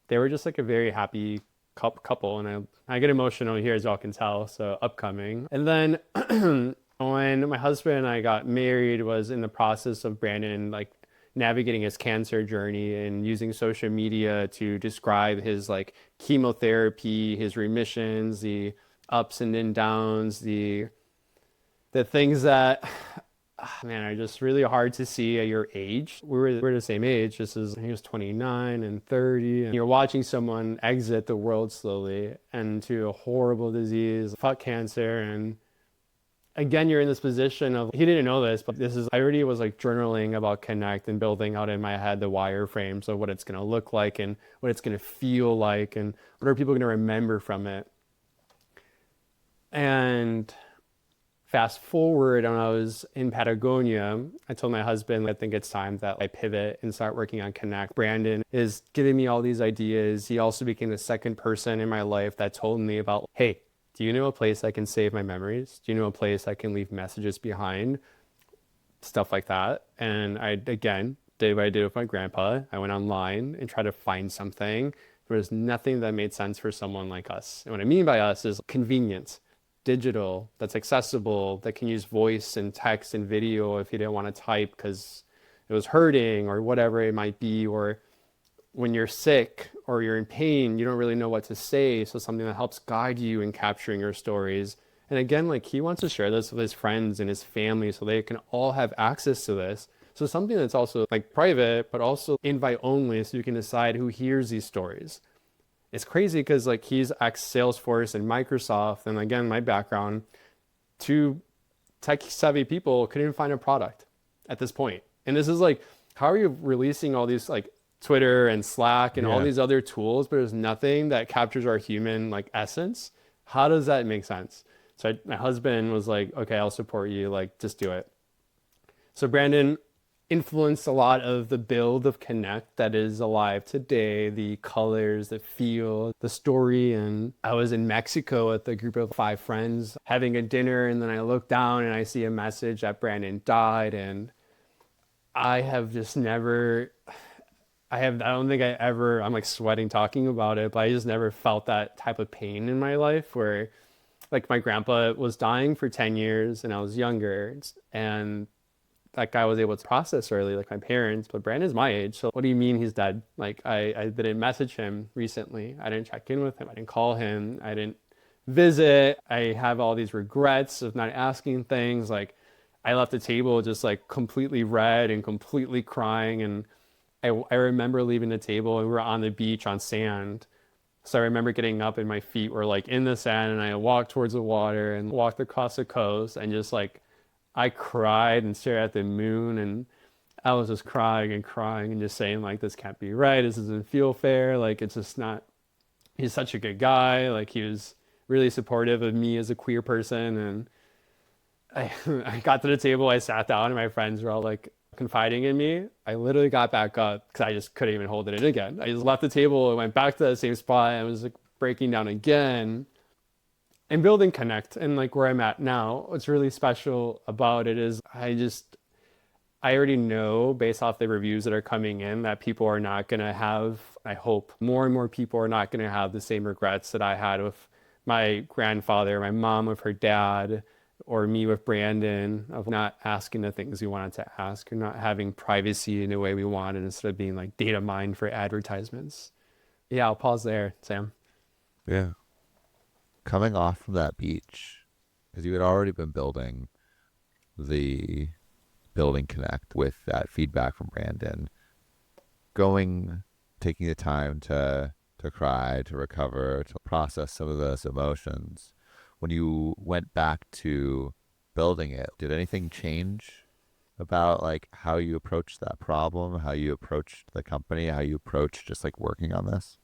they were just like a very happy couple. And I get emotional here, as y'all can tell, so upcoming. And then when my husband and I got married, was in the process of Brandon like navigating his cancer journey and using social media to describe his like chemotherapy, his remissions, the ups and then downs, the things that man are just really hard to see at your age. We're the same age, just as he was 29 and 30, and you're watching someone exit the world slowly into a horrible disease, fuck cancer. And again, you're in this position of, he didn't know this, but I already was like journaling about Kinnect and building out in my head the wireframes of what it's going to look like and what it's going to feel like and what are people going to remember from it. And fast forward, when I was in Patagonia, I told my husband, I think it's time that I pivot and start working on Kinnect. Brandon is giving me all these ideas. He also became the second person in my life that told me about, hey, do you know a place I can save my memories? Do you know a place I can leave messages behind? Stuff like that. And I, again, did what I did with my grandpa. I went online and tried to find something. There was nothing that made sense for someone like us. And what I mean by us is convenient, digital, that's accessible, that can use voice and text and video if you didn't want to type because it was hurting or whatever it might be, or when you're sick or you're in pain, you don't really know what to say. So something that helps guide you in capturing your stories. And again, like he wants to share this with his friends and his family so they can all have access to this. So something that's also like private, but also invite only so you can decide who hears these stories. It's crazy because like he's ex-Salesforce and Microsoft. And again, my background, two tech savvy people couldn't find a product at this point. And this is like, how are you releasing all these like Twitter and Slack and all these other tools, but there's nothing that captures our human like essence? how does that make sense? So my husband was like, okay, I'll support you. Like, just do it. So Brandon influenced a lot of the build of Kinnect that is alive today, the colors, the feel, the story. And I was in Mexico with a group of 5 friends having a dinner, and then I look down and I see a message that Brandon died. And I have just never, I don't think I ever, I'm like sweating talking about it, but I just never felt that type of pain in my life where like my grandpa was dying for 10 years and I was younger, and that guy was able to process early, like my parents, but Brandon's my age. So what do you mean he's dead? Like I didn't message him recently. I didn't check in with him. I didn't call him. I didn't visit. I have all these regrets of not asking things. Like I left the table just like completely red and completely crying. And I remember leaving the table and we were on the beach on sand. So I remember getting up and my feet were like in the sand, and I walked towards the water and walked across the coast and just like I cried and stared at the moon, and I was just crying and just saying like, this can't be right. This doesn't feel fair. Like it's just not, he's such a good guy. Like he was really supportive of me as a queer person. And I got to the table, I sat down and my friends were all like confiding in me. I literally got back up because I just couldn't even hold it in again. I just left the table and went back to the same spot and was like breaking down again. And building Kinnect and like where I'm at now, what's really special about it is I already know based off the reviews that are coming in that people are not going to have, I hope more and more people are not going to have the same regrets that I had with my grandfather, my mom with her dad, or me with Brandon, of not asking the things we wanted to ask or not having privacy in the way we wanted instead of being like data mined for advertisements. Yeah, I'll pause there, Sam. Yeah. Coming off from that beach, because you had already been building Kinnect with that feedback from Brandon, taking the time to cry, to recover, to process some of those emotions. When you went back to building it, did anything change about like how you approached that problem, how you approached the company, how you approached just like working on this?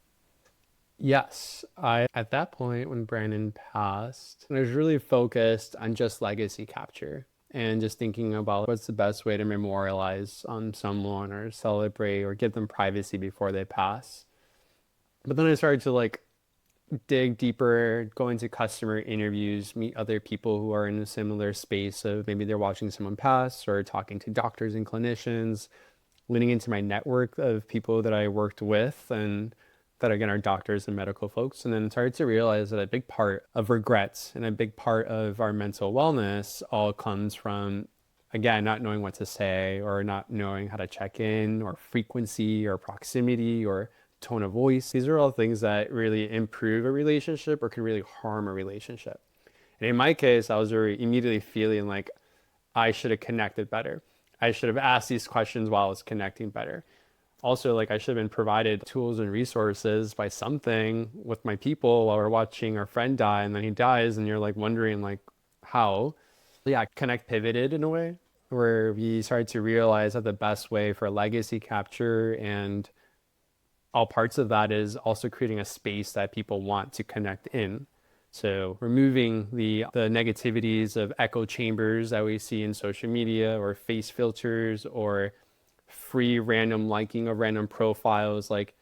Yes, at that point when Brandon passed, I was really focused on just legacy capture and just thinking about what's the best way to memorialize on someone or celebrate or give them privacy before they pass. But then I started to like dig deeper, go into customer interviews, meet other people who are in a similar space of maybe they're watching someone pass or talking to doctors and clinicians, leaning into my network of people that I worked with and that again are doctors and medical folks. And then started to realize that a big part of regrets and a big part of our mental wellness all comes from, again, not knowing what to say or not knowing how to check in or frequency or proximity or tone of voice. These are all things that really improve a relationship or can really harm a relationship. And in my case, I was immediately feeling like I should have connected better. I should have asked these questions while I was connecting better. Also, like I should have been provided tools and resources by something with my people while we're watching our friend die and then he dies and you're like wondering like how. Yeah, Kinnect pivoted in a way where we started to realize that the best way for legacy capture and all parts of that is also creating a space that people want to connect in. So removing the negativities of echo chambers that we see in social media or face filters or free random liking of random profiles. Like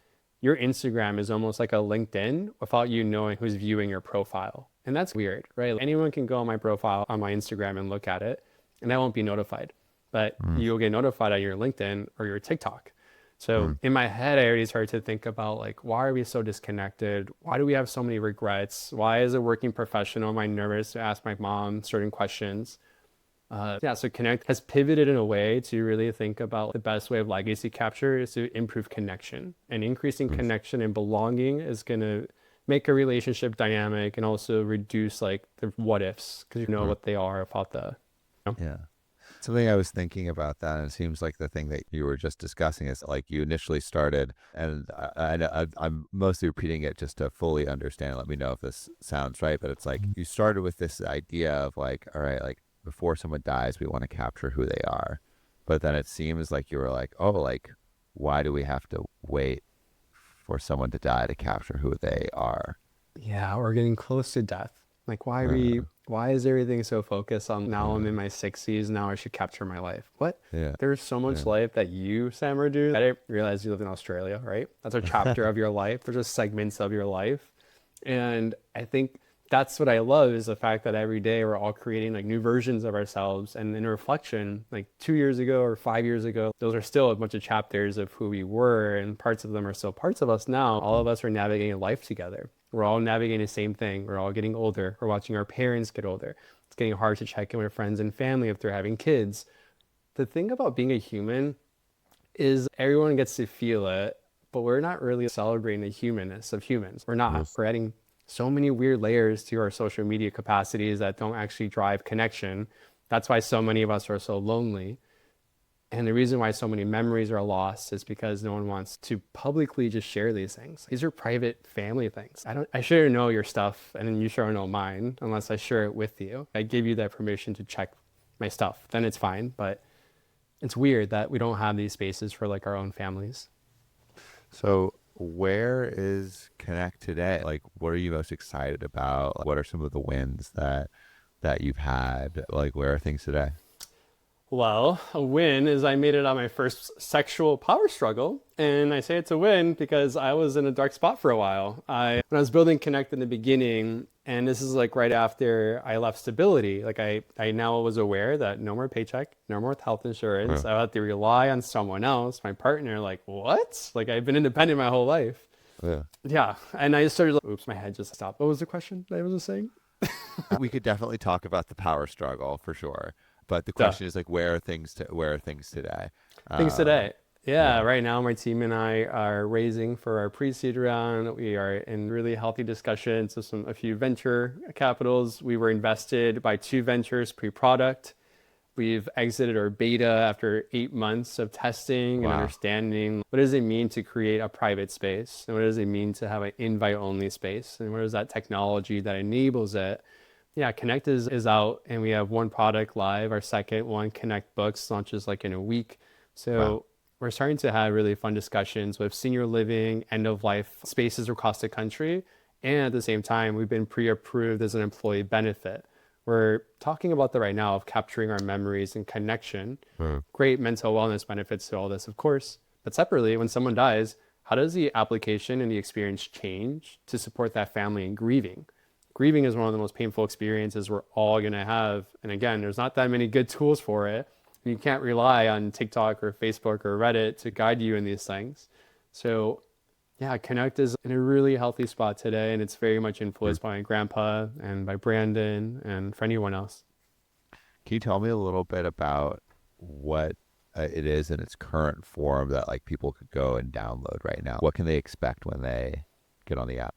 your Instagram is almost like a LinkedIn without you knowing who's viewing your profile. And that's weird, right? Anyone can go on my profile on my Instagram and look at it and I won't be notified, but you'll get notified on your LinkedIn or your TikTok. So in my head, I already started to think about like, why are we so disconnected? Why do we have so many regrets? Why as a working professional am I nervous to ask my mom certain questions? So Kinnect has pivoted in a way to really think about the best way of legacy capture is to improve connection. And increasing connection and belonging is going to make a relationship dynamic and also reduce like the what ifs because you know what they are about the. Yeah. Something I was thinking about that, and it seems like the thing that you were just discussing is like you initially started, and I'm mostly repeating it just to fully understand. Let me know if this sounds right, but it's like you started with this idea of like, all right, like before someone dies, we want to capture who they are. But then it seems like you were like, oh, like, why do we have to wait for someone to die to capture who they are? Yeah, we're getting close to death. Like, why is everything so focused on now I'm in my 60s, now I should capture my life? What? Yeah. There's so much Yeah. life that you, Sam, are doing. I didn't realize you live in Australia, right? That's a chapter of your life. There's just segments of your life. And I think that's what I love is the fact that every day we're all creating like new versions of ourselves. And in reflection, like 2 years ago or 5 years ago, those are still a bunch of chapters of who we were, and parts of them are still parts of us now. All of us are navigating life together. We're all navigating the same thing. We're all getting older. We're watching our parents get older. It's getting hard to check in with friends and family if they're having kids. The thing about being a human is everyone gets to feel it, but we're not really celebrating the humanness of humans. We're not. We're adding so many weird layers to our social media capacities that don't actually drive connection. That's why so many of us are so lonely. And the reason why so many memories are lost is because no one wants to publicly just share these things. These are private family things. I shouldn't know your stuff, and you shouldn't know mine unless I share it with you. I give you that permission to check my stuff, then it's fine. But it's weird that we don't have these spaces for like our own families. So where is Kinnect today? Like, what are you most excited about? Like, what are some of the wins that you've had? Like, where are things today? Well, a win is I made it on my first sexual power struggle. And I say it's a win because I was in a dark spot for a while. When I was building Kinnect in the beginning, and this is like right after I left stability, like I now was aware that no more paycheck, no more health insurance. I had to rely on someone else, my partner. Like, what? Like, I've been independent my whole life. Yeah. Yeah. And I started, oops, my head just stopped. What was the question that I was saying? We could definitely talk about the power struggle for sure. But the question is like, where are things today? Things today. Yeah. Right now my team and I are raising for our pre-seed round. We are in really healthy discussions with a few venture capitals. We were invested by 2 ventures pre-product. We've exited our beta after 8 months of testing and understanding what does it mean to create a private space, and what does it mean to have an invite-only space, and what is that technology that enables it. Yeah, Kinnect is out, and we have 1 product live. Our second one, Kinnect Books, launches like in a week. So we're starting to have really fun discussions with senior living, end of life spaces across the country. And at the same time, we've been pre-approved as an employee benefit. We're talking about that right now of capturing our memories and connection. Great mental wellness benefits to all this, of course. But separately, when someone dies, how does the application and the experience change to support that family in grieving? Grieving is one of the most painful experiences we're all going to have. And again, there's not that many good tools for it. You can't rely on TikTok or Facebook or Reddit to guide you in these things. So yeah, Kinnect is in a really healthy spot today, and it's very much influenced by my grandpa and by Brandon and for anyone else. Can you tell me a little bit about what it is in its current form that like people could go and download right now? What can they expect when they get on the app?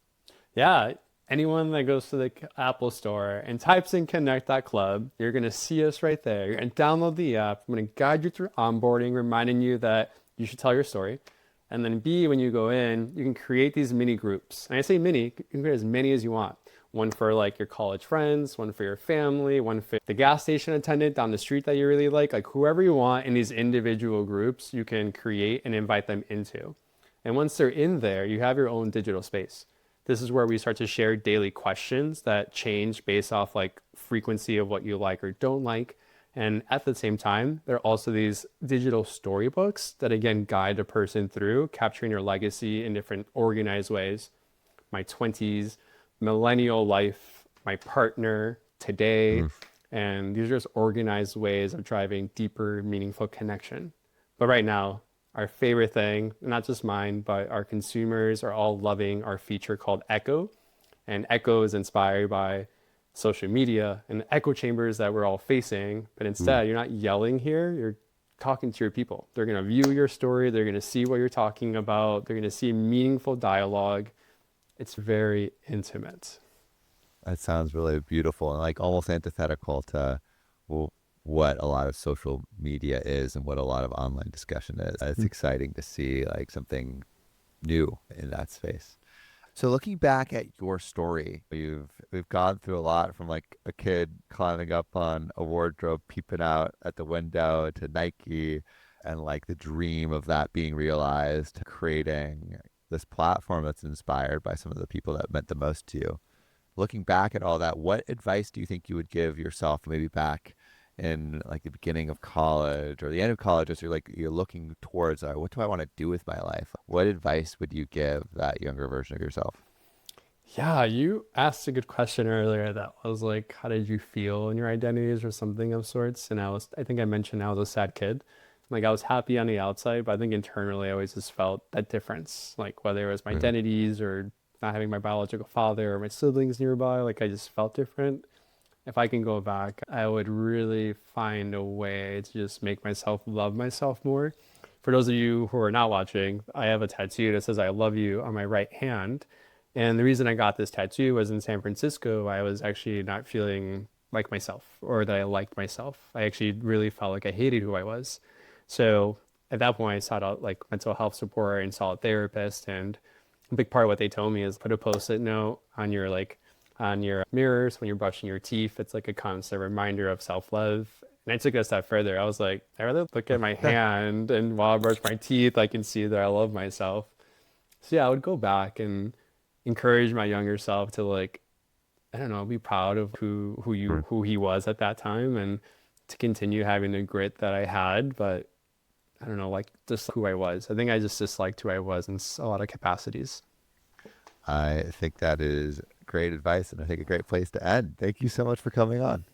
Yeah, anyone that goes to the Apple Store and types in Kinnect.club, you're going to see us right there. You're going to download the app. I'm going to guide you through onboarding, reminding you that you should tell your story. And then B, when you go in, you can create these mini groups. And I say mini, you can create as many as you want. One for like your college friends, one for your family, one for the gas station attendant down the street that you really like whoever you want in these individual groups, you can create and invite them into. And once they're in there, you have your own digital space. This is where we start to share daily questions that change based off like frequency of what you like or don't like. And at the same time, there are also these digital storybooks that again guide a person through capturing your legacy in different organized ways. My 20s, millennial life, my partner, today. And these are just organized ways of driving deeper, meaningful connection. But right now, our favorite thing, not just mine, but our consumers are all loving our feature called Echo. And Echo is inspired by social media and echo chambers that we're all facing. But instead, you're not yelling here, you're talking to your people. They're going to view your story. They're going to see what you're talking about. They're going to see meaningful dialogue. It's very intimate. That sounds really beautiful and like almost antithetical to what a lot of social media is and what a lot of online discussion is. It's exciting to see like something new in that space. So looking back at your story, we've gone through a lot from like a kid climbing up on a wardrobe, peeping out at the window to Nike and like the dream of that being realized, creating this platform that's inspired by some of the people that meant the most to you. Looking back at all that, what advice do you think you would give yourself maybe back in like the beginning of college or the end of college as you're looking towards what do I want to do with my life? What advice would you give that younger version of yourself? Yeah, you asked a good question earlier that was like, how did you feel in your identities or something of sorts? And I think I mentioned I was a sad kid. Like I was happy on the outside, but I think internally I always just felt that difference. Like whether it was my identities or not having my biological father or my siblings nearby, like I just felt different. If I can go back, I would really find a way to just make myself love myself more. For those of you who are not watching, I have a tattoo that says I love you on my right hand. And the reason I got this tattoo was in San Francisco, I was actually not feeling like myself or that I liked myself. I actually really felt like I hated who I was. So at that point, I sought out like mental health support and saw a therapist. And a big part of what they told me is put a post-it note on your mirrors when you're brushing your teeth. It's like a constant reminder of self-love. And I took it a step further. I was like, I rather look at my hand and while I brush my teeth, I can see that I love myself. So yeah, I would go back and encourage my younger self to like, I don't know, be proud of who he was at that time and to continue having the grit that I had, but I don't know, like just who I was. I think I just disliked who I was in a lot of capacities. I think that is great advice and I think a great place to end. Thank you so much for coming on.